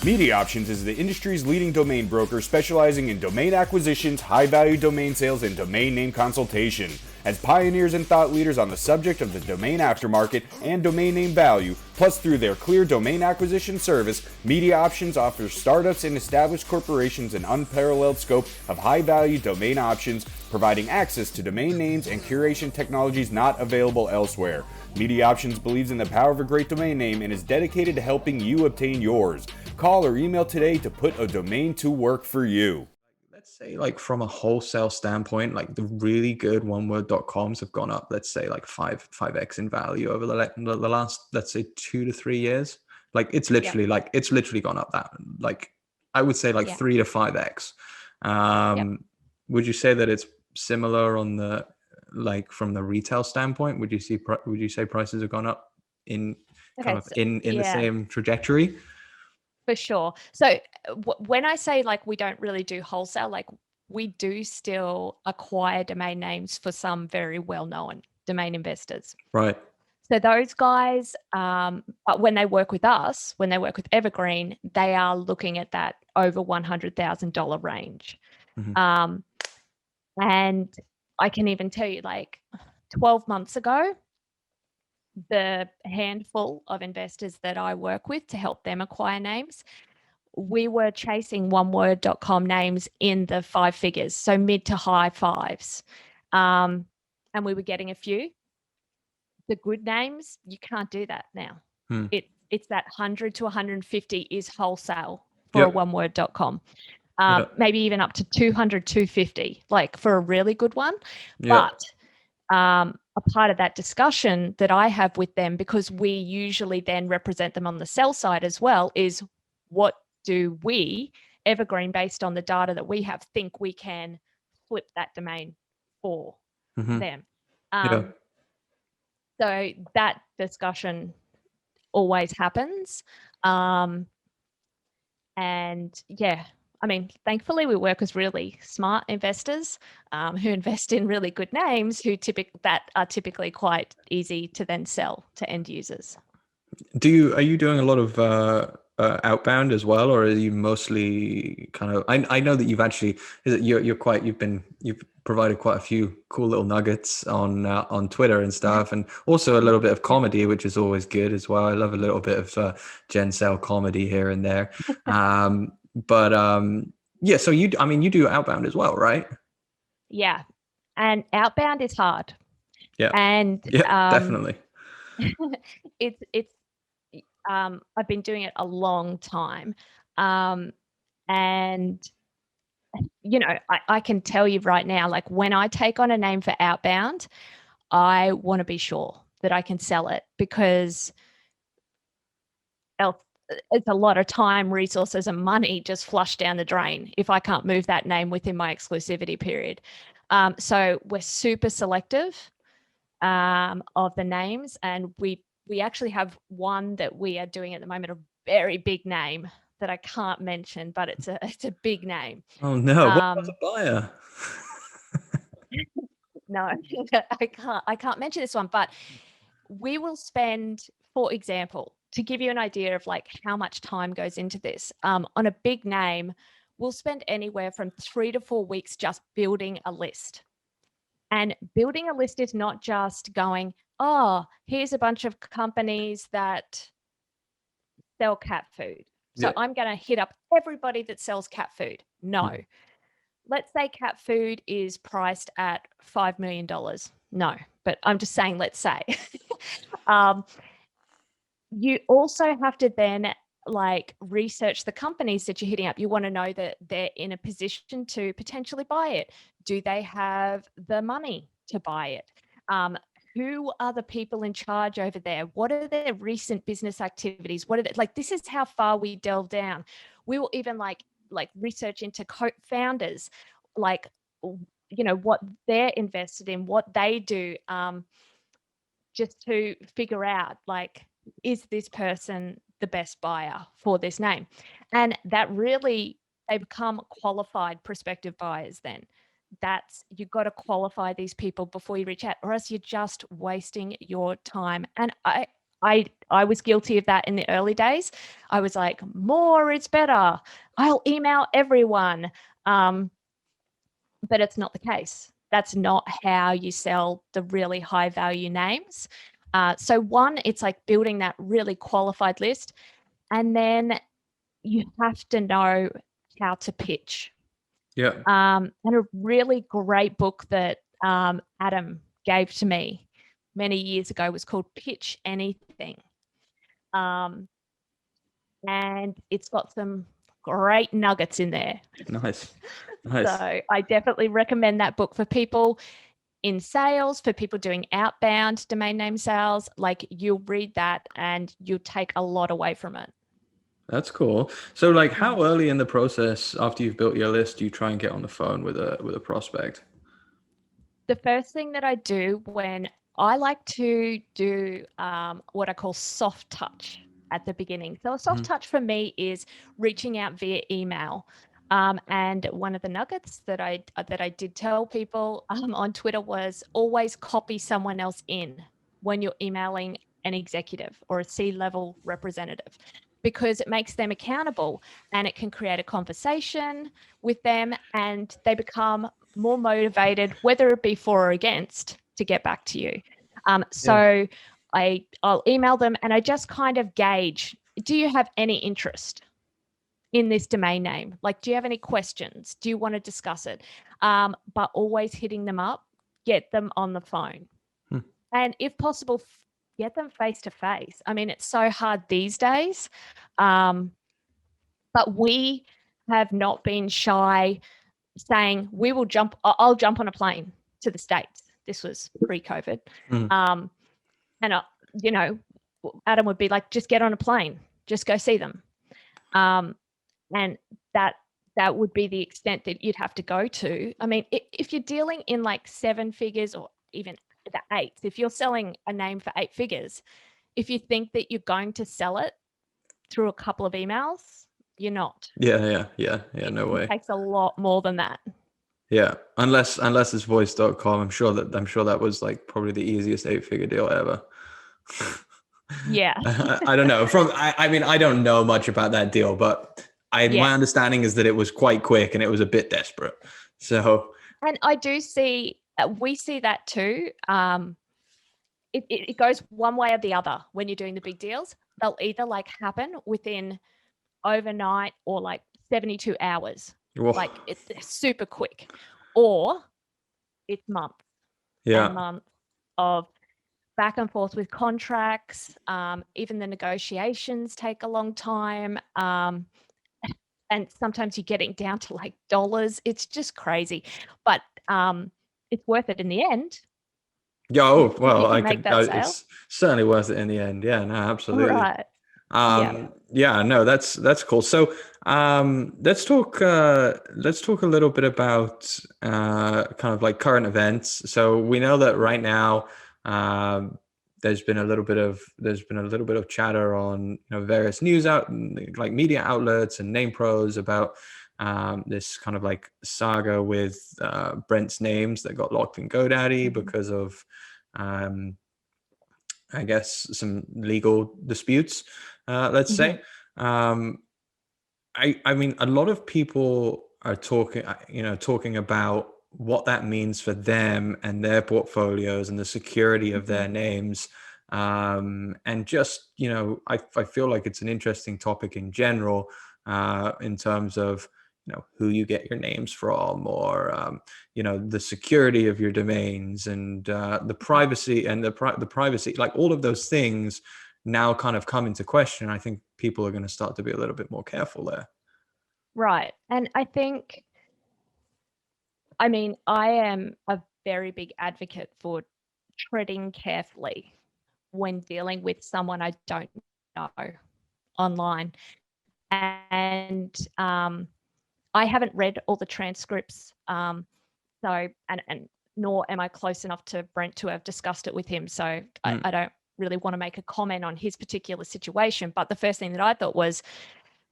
Media Options is the industry's leading domain broker specializing in domain acquisitions, high-value domain sales, and domain name consultation. As pioneers and thought leaders on the subject of the domain aftermarket and domain name value, plus through their clear domain acquisition service, Media Options offers startups and established corporations an unparalleled scope of high-value domain options, providing access to domain names and curation technologies not available elsewhere. Media Options believes in the power of a great domain name and is dedicated to helping you obtain yours. Call or email today to put a domain to work for you. Let's say like from a wholesale standpoint, like the really good oneword.coms have gone up, let's say like 5x in value over the last, let's say 2 to 3 years. Like it's literally it's literally gone up that, like I would say like 3 to 5x. Would you say that it's similar on the, like from the retail standpoint? Would you say prices have gone up in the same trajectory? For sure. So when I say like we don't really do wholesale, like we do still acquire domain names for some very well-known domain investors. Right. So those guys, but when they work with us, when they work with Evergreen, they are looking at that over $100,000 range. And I can even tell you, like 12 months ago, the handful of investors that I work with to help them acquire names, we were chasing oneword.com names in the 5 figures, so mid to high 5s. And we were getting a few. The good names, you can't do that now. It's that 100 to 150 is wholesale for a oneword.com. Maybe even up to 200, 250, like for a really good one. But a part of that discussion that I have with them, because we usually then represent them on the sell side as well, is what do we, Evergreen, based on the data that we have, think we can flip that domain for them. So that discussion always happens. And I mean, thankfully we work with really smart investors who invest in really good names that are typically quite easy to then sell to end users. Are you doing a lot of outbound as well, or are you mostly kind of? I know that you've provided quite a few cool little nuggets on Twitter and stuff, and also a little bit of comedy, which is always good as well. I love a little bit of Jen Sale comedy here and there. So you do outbound as well, right? Yeah, and outbound is hard. Yeah, and definitely. it's I've been doing it a long time, and I can tell you right now, like when I take on a name for outbound, I want to be sure that I can sell it, because else it's a lot of time, resources, and money just flushed down the drain if I can't move that name within my exclusivity period. So we're super selective of the names, and we actually have one that we are doing at the moment, a very big name that I can't mention, but it's a big name. Oh no! What about the buyer? no, I can't mention this one, but we will spend, for example, to give you an idea of like how much time goes into this, on a big name, we'll spend anywhere from 3 to 4 weeks just building a list. And building a list is not just going, oh, here's a bunch of companies that sell cat food, so Yeah. I'm going to hit up everybody that sells cat food. No. Let's say cat food is priced at $5 million. No, but I'm just saying, let's say. You also have to then like research the companies that you're hitting up. You want to know that they're in a position to potentially buy it. Do they have the money to buy it? Who are the people in charge over there? What are their recent business activities? What are they, like, this is how far we delve down. We will even like research into co-founders, like, you know, what they're invested in, what they do, just to figure out, like, is this person the best buyer for this name? And that really, they become qualified prospective buyers then. That's, you've got to qualify these people before you reach out, or else you're just wasting your time. And I was guilty of that in the early days. I was like, more is better. I'll email everyone. But it's not the case. That's not how you sell the really high value names. So one, it's like building that really qualified list. And then you have to know how to pitch. Yeah. And a really great book that Adam gave to me many years ago was called Pitch Anything. And it's got some great nuggets in there. Nice. So I definitely recommend that book for people in sales, for people doing outbound domain name sales. Like, you'll read that and you'll take a lot away from it. That's cool. So like, how early in the process after you've built your list do you try and get on the phone with a prospect? The first thing that I do, when I like to do what I call soft touch at the beginning. So a soft touch for me is reaching out via email. And one of the nuggets that I did tell people on Twitter was always copy someone else in when you're emailing an executive or a C-level representative, because it makes them accountable and it can create a conversation with them, and they become more motivated, whether it be for or against, to get back to you. So I'll email them and I just kind of gauge, do you have any interest in this domain name? Like, do you have any questions? Do you want to discuss it? But always hitting them up, get them on the phone. And if possible, get them face to face. I mean, it's so hard these days. But we have not been shy saying I'll jump on a plane to the States. This was pre-COVID. And, you know, Adam would be like, just get on a plane, just go see them. And that would be the extent that you'd have to go to. I mean, if you're dealing in like 7 figures or even the 8s, if you're selling a name for 8 figures, if you think that you're going to sell it through a couple of emails, you're not. Yeah. No way. It takes a lot more than that. Yeah, unless it's voice.com. I'm sure that was like probably the easiest 8-figure deal ever. Yeah. I don't know. I mean, I don't know much about that deal, but my understanding is that it was quite quick and it was a bit desperate. So, and I do see, we see that too. It goes one way or the other when you're doing the big deals. They'll either like happen within overnight or like 72 hours. Whoa. Like, it's super quick, or it's months and months of back and forth with contracts. Even the negotiations take a long time. And sometimes you're getting down to like dollars. It's just crazy, but it's worth it in the end. Yeah. Oh, well, it's certainly worth it in the end. Yeah, no, absolutely. Right. Yeah, no, that's cool. So, let's talk a little bit about kind of like current events. So we know that right now, there's been a little bit of chatter on various news like media outlets and name pros about this kind of like saga with Brent's names that got locked in GoDaddy because of I guess some legal disputes, let's say. I mean, a lot of people are talking about what that means for them and their portfolios and the security of their names. And just, I feel like it's an interesting topic in general, in terms of, who you get your names from, or, the security of your domains, and the privacy and the privacy, like all of those things now kind of come into question. I think people are going to start to be a little bit more careful there. Right. And I think, I mean, I am a very big advocate for treading carefully when dealing with someone I don't know online. And I haven't read all the transcripts. So, and nor am I close enough to Brent to have discussed it with him. So I don't really want to make a comment on his particular situation. But the first thing that I thought was,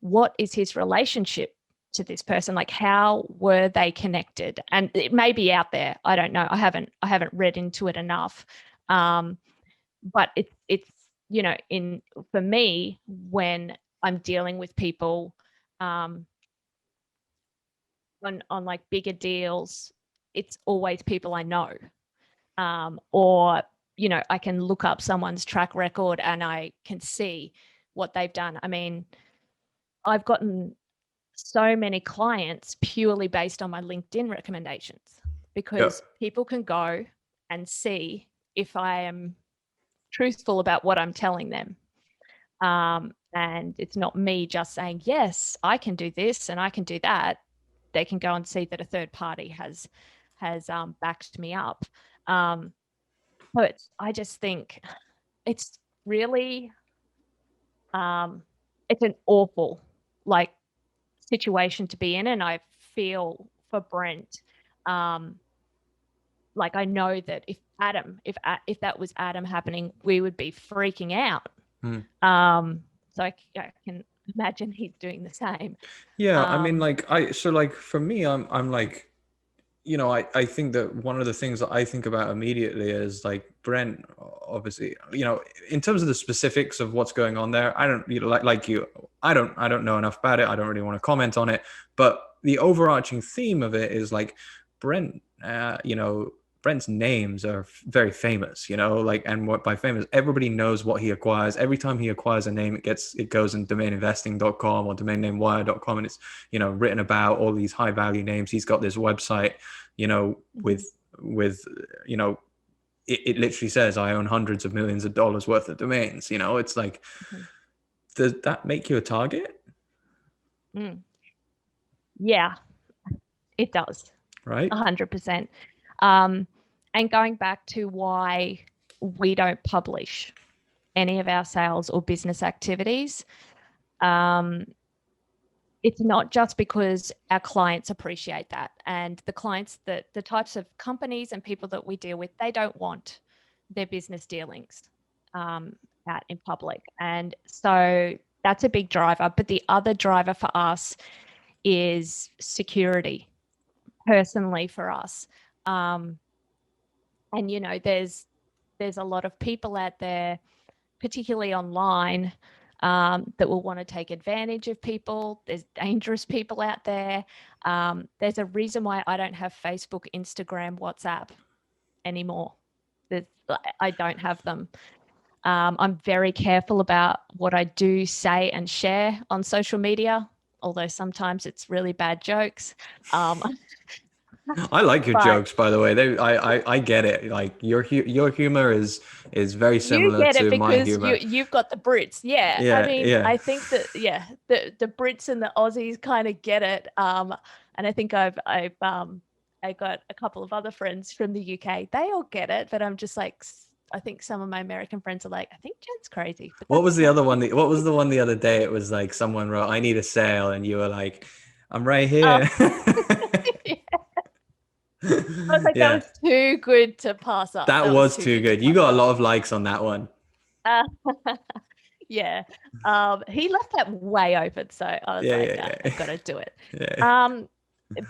what is his relationship to this person? Like, how were they connected? And it may be out there. I don't know. I haven't read into it enough. But it's for me, when I'm dealing with people on like bigger deals, it's always people I know, or I can look up someone's track record and I can see what they've done. I mean, I've gotten so many clients purely based on my LinkedIn recommendations, because people can go and see if I am truthful about what I'm telling them. And it's not me just saying, yes, I can do this and I can do that. They can go and see that a third party has backed me up. But I just think it's really, it's an awful situation to be in. And I feel for Brent, like, I know that if that was Adam happening, we would be freaking out. So I can imagine he's doing the same. Yeah, I mean, for me, I'm like, I think that one of the things that I think about immediately is like Brent, obviously, in terms of the specifics of what's going on there, I don't, I don't know enough about it. I don't really want to comment on it, but the overarching theme of it is like Brent, Brent's names are very famous, and what by famous, everybody knows what he acquires. Every time he acquires a name, it goes in domaininvesting.com or domainnamewire.com, and it's, written about all these high value names. He's got this website, with it literally says, I own hundreds of millions of dollars worth of domains. It's like, does that make you a target? Yeah, it does. Right. 100%. And going back to why we don't publish any of our sales or business activities, it's not just because our clients appreciate that. And the clients, the types of companies and people that we deal with, they don't want their business dealings out in public. And so that's a big driver. But the other driver for us is security, personally for us. And, there's a lot of people out there, particularly online, that will want to take advantage of people. There's dangerous people out there. There's a reason why I don't have Facebook, Instagram, WhatsApp anymore. I don't have them. I'm very careful about what I do say and share on social media, although sometimes it's really bad jokes. I like your jokes, by the way. I get it. Like your humor is very similar to my humor. You've got the Brits. Yeah. I mean, I think that the Brits and the Aussies kind of get it. And I think I got a couple of other friends from the UK. They all get it, but I'm just like, I think some of my American friends are like, I think Jen's crazy. What was the other one? What was the one the other day? It was like someone wrote, "I need a sale," and you were like, "I'm right here." I was like, that was too good to pass up. That was too good. You got a lot of likes on that one. Yeah. He left that way open, so I was I've got to do it. Yeah.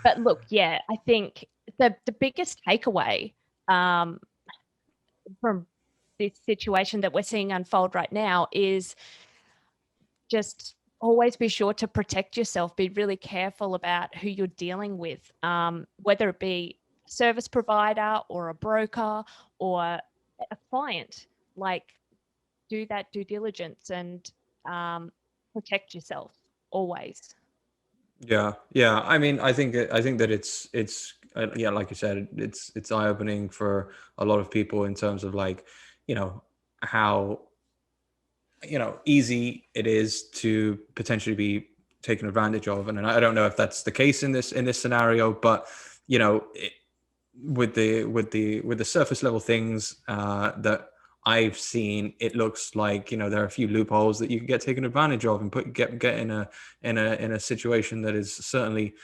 But look, yeah, I think the biggest takeaway from this situation that we're seeing unfold right now is just always be sure to protect yourself. Be really careful about who you're dealing with, whether it be a service provider or a broker or a client. Like, do that due diligence and protect yourself always. Yeah, yeah. I mean, I think that it's yeah, like you said, it's eye opening for a lot of people in terms of like, how easy it is to potentially be taken advantage of, and I don't know if that's the case in this scenario, but with the surface level things that I've seen, it looks like there are a few loopholes that you can get taken advantage of and get in a situation that is certainly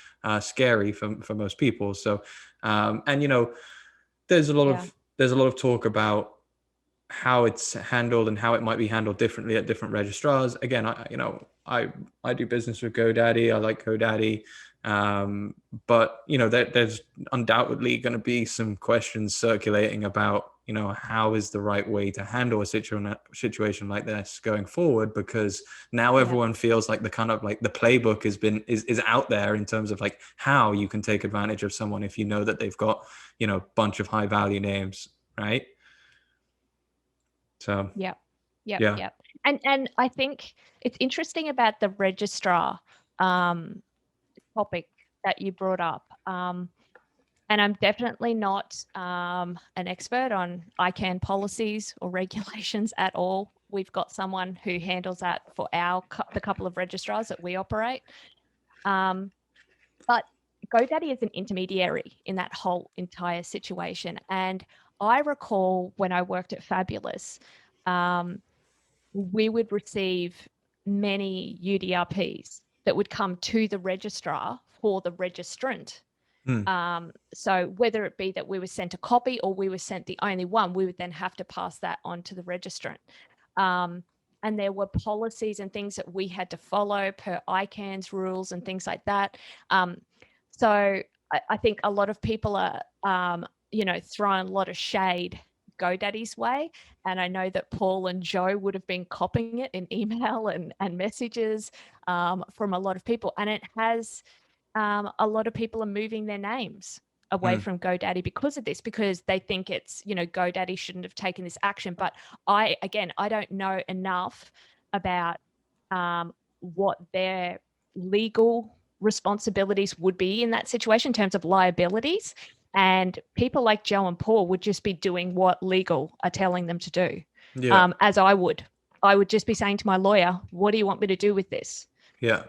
scary for most people. So and there's a lot of talk about how it's handled and how it might be handled differently at different registrars. Again, I do business with GoDaddy. I like GoDaddy. But there's undoubtedly going to be some questions circulating about how is the right way to handle a situation like this going forward, because now everyone feels like the kind of like the playbook is out there in terms of like how you can take advantage of someone if you know that they've got a bunch of high value names, right? So yeah. And I think it's interesting about the registrar topic that you brought up. And I'm definitely not an expert on ICANN policies or regulations at all. We've got someone who handles that for the couple of registrars that we operate. But GoDaddy is an intermediary in that whole entire situation. And I recall when I worked at Fabulous, we would receive many UDRPs that would come to the registrar for the registrant. So whether it be that we were sent a copy or we were sent the only one, we would then have to pass that on to the registrant. And there were policies and things that we had to follow per ICANN's rules and things like that. So I think a lot of people are, throwing a lot of shade GoDaddy's way. And I know that Paul and Joe would have been copying it in email and messages from a lot of people. And it has, a lot of people are moving their names away from GoDaddy because of this, because they think it's, GoDaddy shouldn't have taken this action. But I don't know enough about what their legal responsibilities would be in that situation in terms of liabilities. And people like Joe and Paul would just be doing what legal are telling them to do. Yeah. As I would just be saying to my lawyer, what do you want me to do with this? Yeah.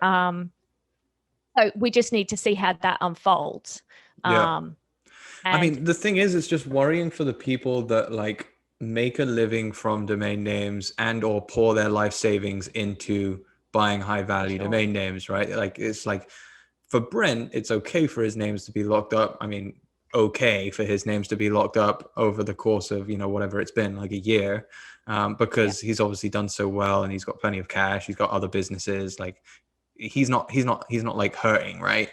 So we just need to see how that unfolds. Yeah. I mean, the thing is, it's just worrying for the people that like make a living from domain names and or pour their life savings into buying high value domain names, right? Like, it's like for Brent, it's okay for his names to be locked up. I mean, okay for his names to be locked up over the course of, whatever it's been, like a year, because he's obviously done so well and he's got plenty of cash. He's got other businesses. Like he's not like hurting, right?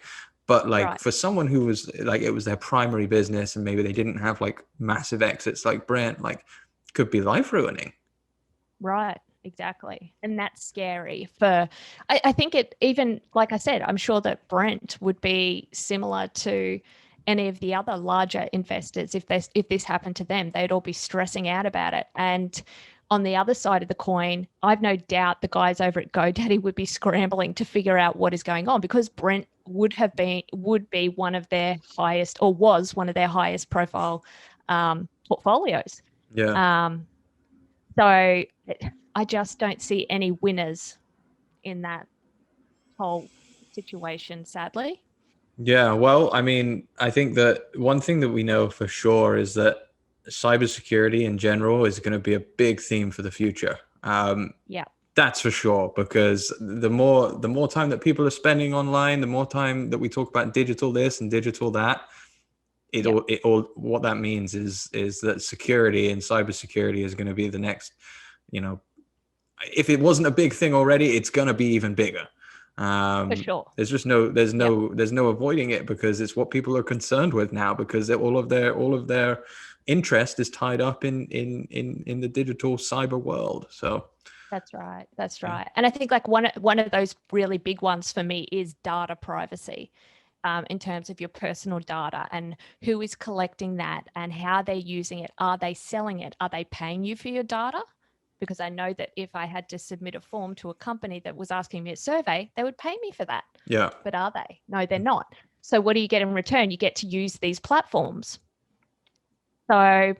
But like for someone who was like, it was their primary business and maybe they didn't have like massive exits like Brent, like could be life ruining. Right. Exactly. And that's scary I think it, even like I said, I'm sure that Brent would be similar to any of the other larger investors. If this happened to them, they'd all be stressing out about it. And on the other side of the coin, I've no doubt the guys over at GoDaddy would be scrambling to figure out what is going on, because Brent would be one of their highest, or was one of their highest profile portfolios. Yeah. So I just don't see any winners in that whole situation, sadly. Yeah, well, I mean, I think that one thing that we know for sure is that cybersecurity in general is going to be a big theme for the future. Yeah, that's for sure, because the more time that people are spending online, the more time that we talk about digital this and digital that, it all what that means is that security and cybersecurity is going to be the next, if it wasn't a big thing already, it's going to be even bigger. For sure. There's no avoiding it, because it's what people are concerned with now, because all of their interest is tied up in the digital cyber world. So That's right. That's right. And I think like one of those really big ones for me is data privacy, in terms of your personal data and who is collecting that and how they're using it. Are they selling it? Are they paying you for your data? Because I know that if I had to submit a form to a company that was asking me a survey, they would pay me for that. yeah. But are they? No, they're not. So what do you get in return? You get to use these platforms. So,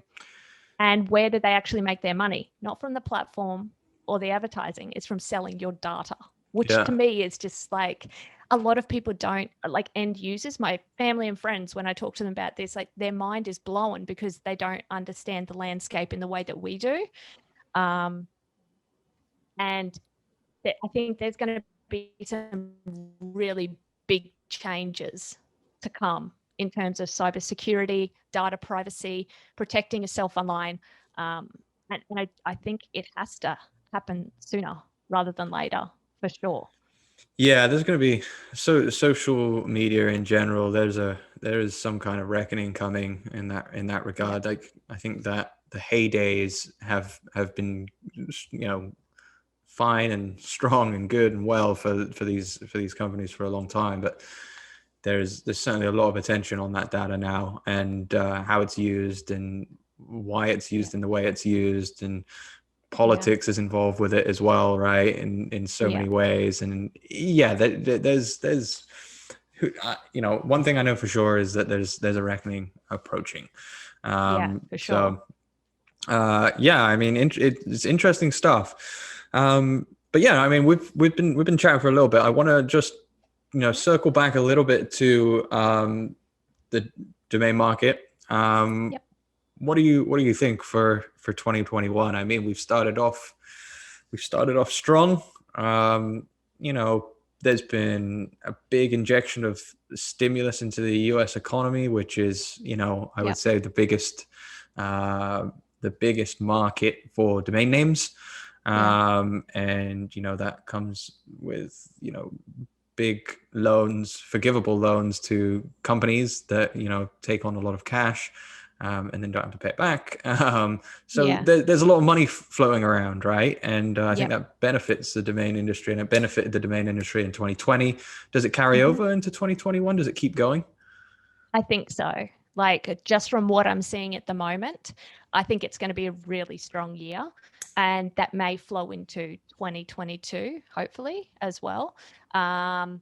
and where do they actually make their money? Not from the platform or the advertising. It's from selling your data, which Yeah. to me is just like, a lot of people don't, like end users, my family and friends, when I talk to them about this, like their mind is blown because they don't understand the landscape in the way that we do. And I think there's going to be some really big changes to come in terms of cybersecurity, data privacy, protecting yourself online. And I think it has to happen sooner rather than later, for sure. Yeah, there's going to be social media in general. There is some kind of reckoning coming in that regard. Like I think that the heydays have been, fine and strong and good and well for these companies for a long time, but there's certainly a lot of attention on that data now, and how it's used and why it's used in the way it's used, and politics is involved with it as well, right? In so many ways. And there's one thing I know for sure is that there's a reckoning approaching. For sure. So I mean, it's interesting stuff. But yeah, I mean, we've been chatting for a little bit. I want to just circle back a little bit to the domain market. What do you think for 2021? I mean, we've started off strong. There's been a big injection of stimulus into the US economy, which is, I would say the biggest market for domain names. And that comes with big loans, forgivable loans to companies that take on a lot of cash, and then don't have to pay it back. There's a lot of money floating around, right? And I think that benefits the domain industry, and it benefited the domain industry in 2020. Does it carry over into 2021? Does it keep going? I think so. Like just from what I'm seeing at the moment, I think it's going to be a really strong year, and that may flow into 2022, hopefully as well. And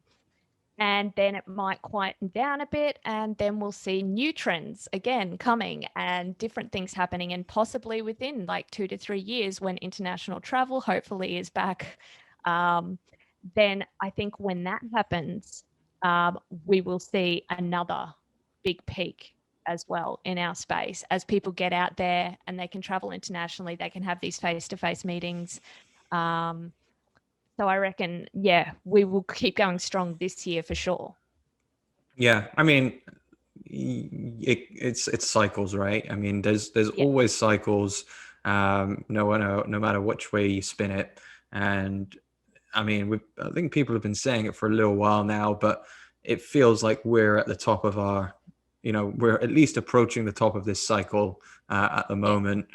then it might quieten down a bit, and then we'll see new trends again coming and different things happening, and possibly within like 2 to 3 years when international travel hopefully is back. Then I think when that happens, we will see another big peak as well in our space as people get out there and they can travel internationally, they can have these face-to-face meetings. So I reckon, we will keep going strong this year for sure. Yeah, I mean, it's cycles, right? I mean, there's always cycles, no matter which way you spin it. And I mean, I think people have been saying it for a little while now, but it feels like we're at the top of our, we're at least approaching the top of this cycle at the moment.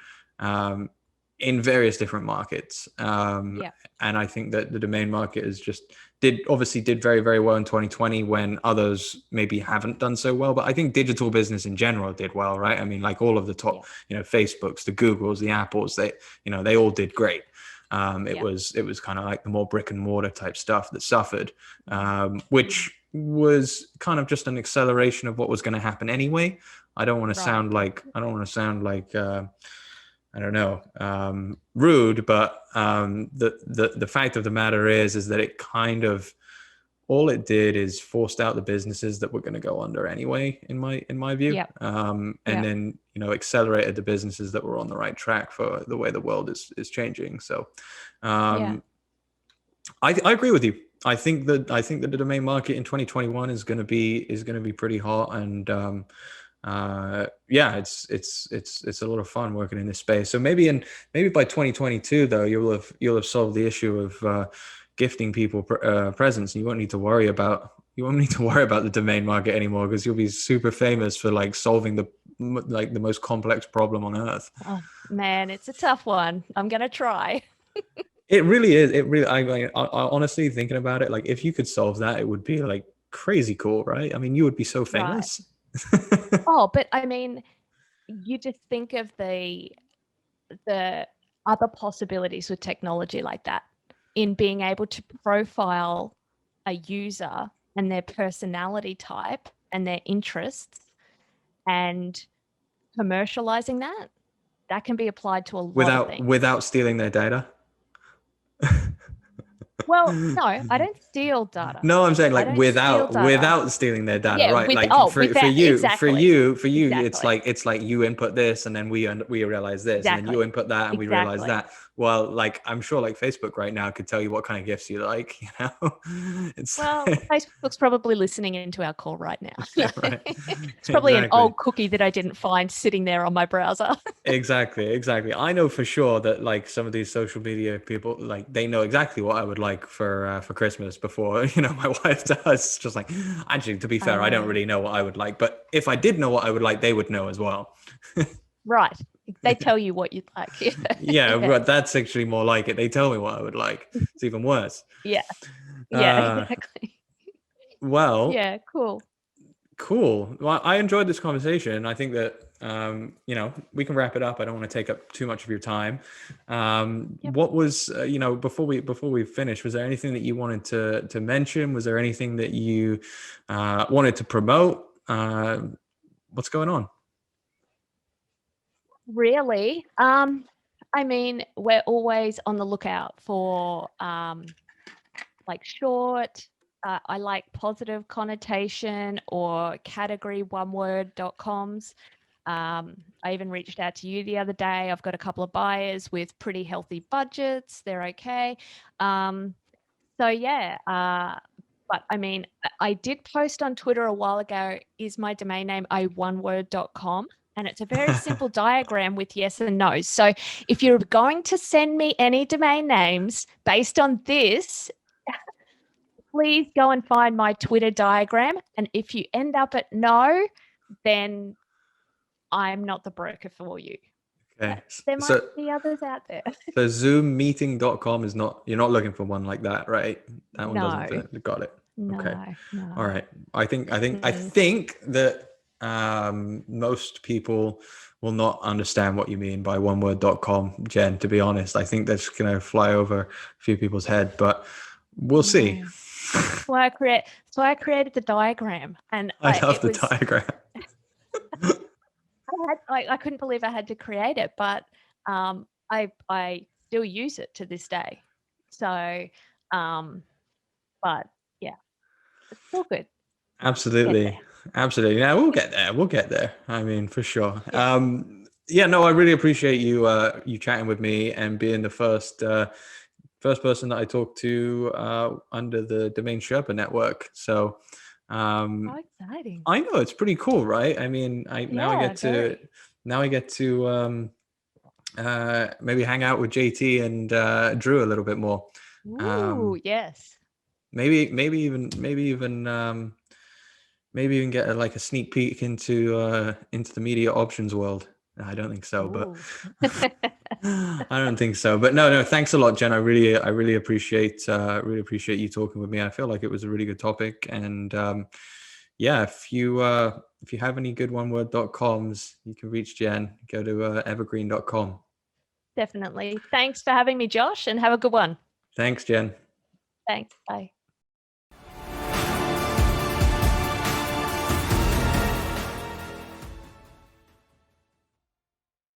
In various different markets. And I think that the domain market did very, very well in 2020 when others maybe haven't done so well. But I think digital business in general did well, right? I mean, like all of the top, Facebooks, the Googles, the Apples, they all did great. It was kind of like the more brick and mortar type stuff that suffered, which was kind of just an acceleration of what was going to happen anyway. I don't want to sound like I don't know, rude, but the fact of the matter is that it kind of, all it did is forced out the businesses that were going to go under anyway, in my view, and then accelerated the businesses that were on the right track for the way the world is changing. So, I agree with you. I think that the domain market in 2021 is going to be pretty hot, and yeah, it's a lot of fun working in this space. So maybe by 2022 though, you'll have solved the issue of gifting people presents, and you won't need to worry about the domain market anymore, because you'll be super famous for like solving the most complex problem on earth. Oh man, it's a tough one. I'm gonna try. It really is. It really. I honestly, thinking about it, like if you could solve that, it would be like crazy cool, right? I mean, you would be so famous. Right. Oh, but I mean, you just think of the other possibilities with technology like that, in being able to profile a user and their personality type and their interests, and commercializing that can be applied to a lot of things. Without stealing their data. Well, no, I don't steal data. No, I'm saying like without stealing their data, right? Like for you, exactly. it's like you input this and then we realize this, exactly. And then you input that and we realize that. Well, like I'm sure like Facebook right now could tell you what kind of gifts you like, you know. Well, Facebook's probably listening into our call right now. Yeah, right. It's probably an old cookie that I didn't find sitting there on my browser. Exactly. I know for sure that like some of these social media people, like they know exactly what I would like for Christmas before, you know, my wife does. It's just like, actually, to be fair, I don't really know what I would like, but if I did know what I would like, they would know as well. Right. They tell you what you'd like. Yeah, but that's actually more like it. They tell me what I would like. It's even worse. Yeah. Yeah, exactly. Well. Yeah, cool. Well, I enjoyed this conversation. I think that, you know, we can wrap it up. I don't want to take up too much of your time. Yep. What was, you know, before we finish, was there anything that you wanted to mention? Was there anything that you wanted to promote? What's going on? Really? I mean, we're always on the lookout for like short, I like positive connotation or category oneword.coms. I even reached out to you the other day. I've got a couple of buyers with pretty healthy budgets. They're okay. So yeah, but I mean, I did post on Twitter a while ago, is my domain name oneword.com? And it's a very simple diagram with yes and no. So if you're going to send me any domain names based on this, please go and find my Twitter diagram. And if you end up at no, then I'm not the broker for you. Okay. There might be others out there. So zoommeeting.com is not, you're not looking for one like that, right? That one doesn't fit. Got it. No, okay. No. All right. I think that most people will not understand what you mean by oneword.com, Jen, to be honest. I think that's going to fly over a few people's head, but we'll see. That's why I created the diagram. And I love the diagram. I couldn't believe I had to create it, but I still use it to this day. So, but yeah, it's still good. Absolutely. Yeah, we'll get there. I mean, for sure. Yeah, no, I really appreciate you chatting with me and being the first person that I talked to under the DomainSherpa Network. So how exciting. I know, it's pretty cool, right? I mean, now I get to maybe hang out with JT and Drew a little bit more. Ooh, yes. Maybe even get a sneak peek into the media options world. No, I don't think so, but I don't think so. But no, thanks a lot, Jen. I really appreciate you talking with me. I feel like it was a really good topic. And yeah, if you have any good oneword.coms, you can reach Jen. Go to evergreen.com. Definitely. Thanks for having me, Josh, and have a good one. Thanks, Jen. Thanks. Bye.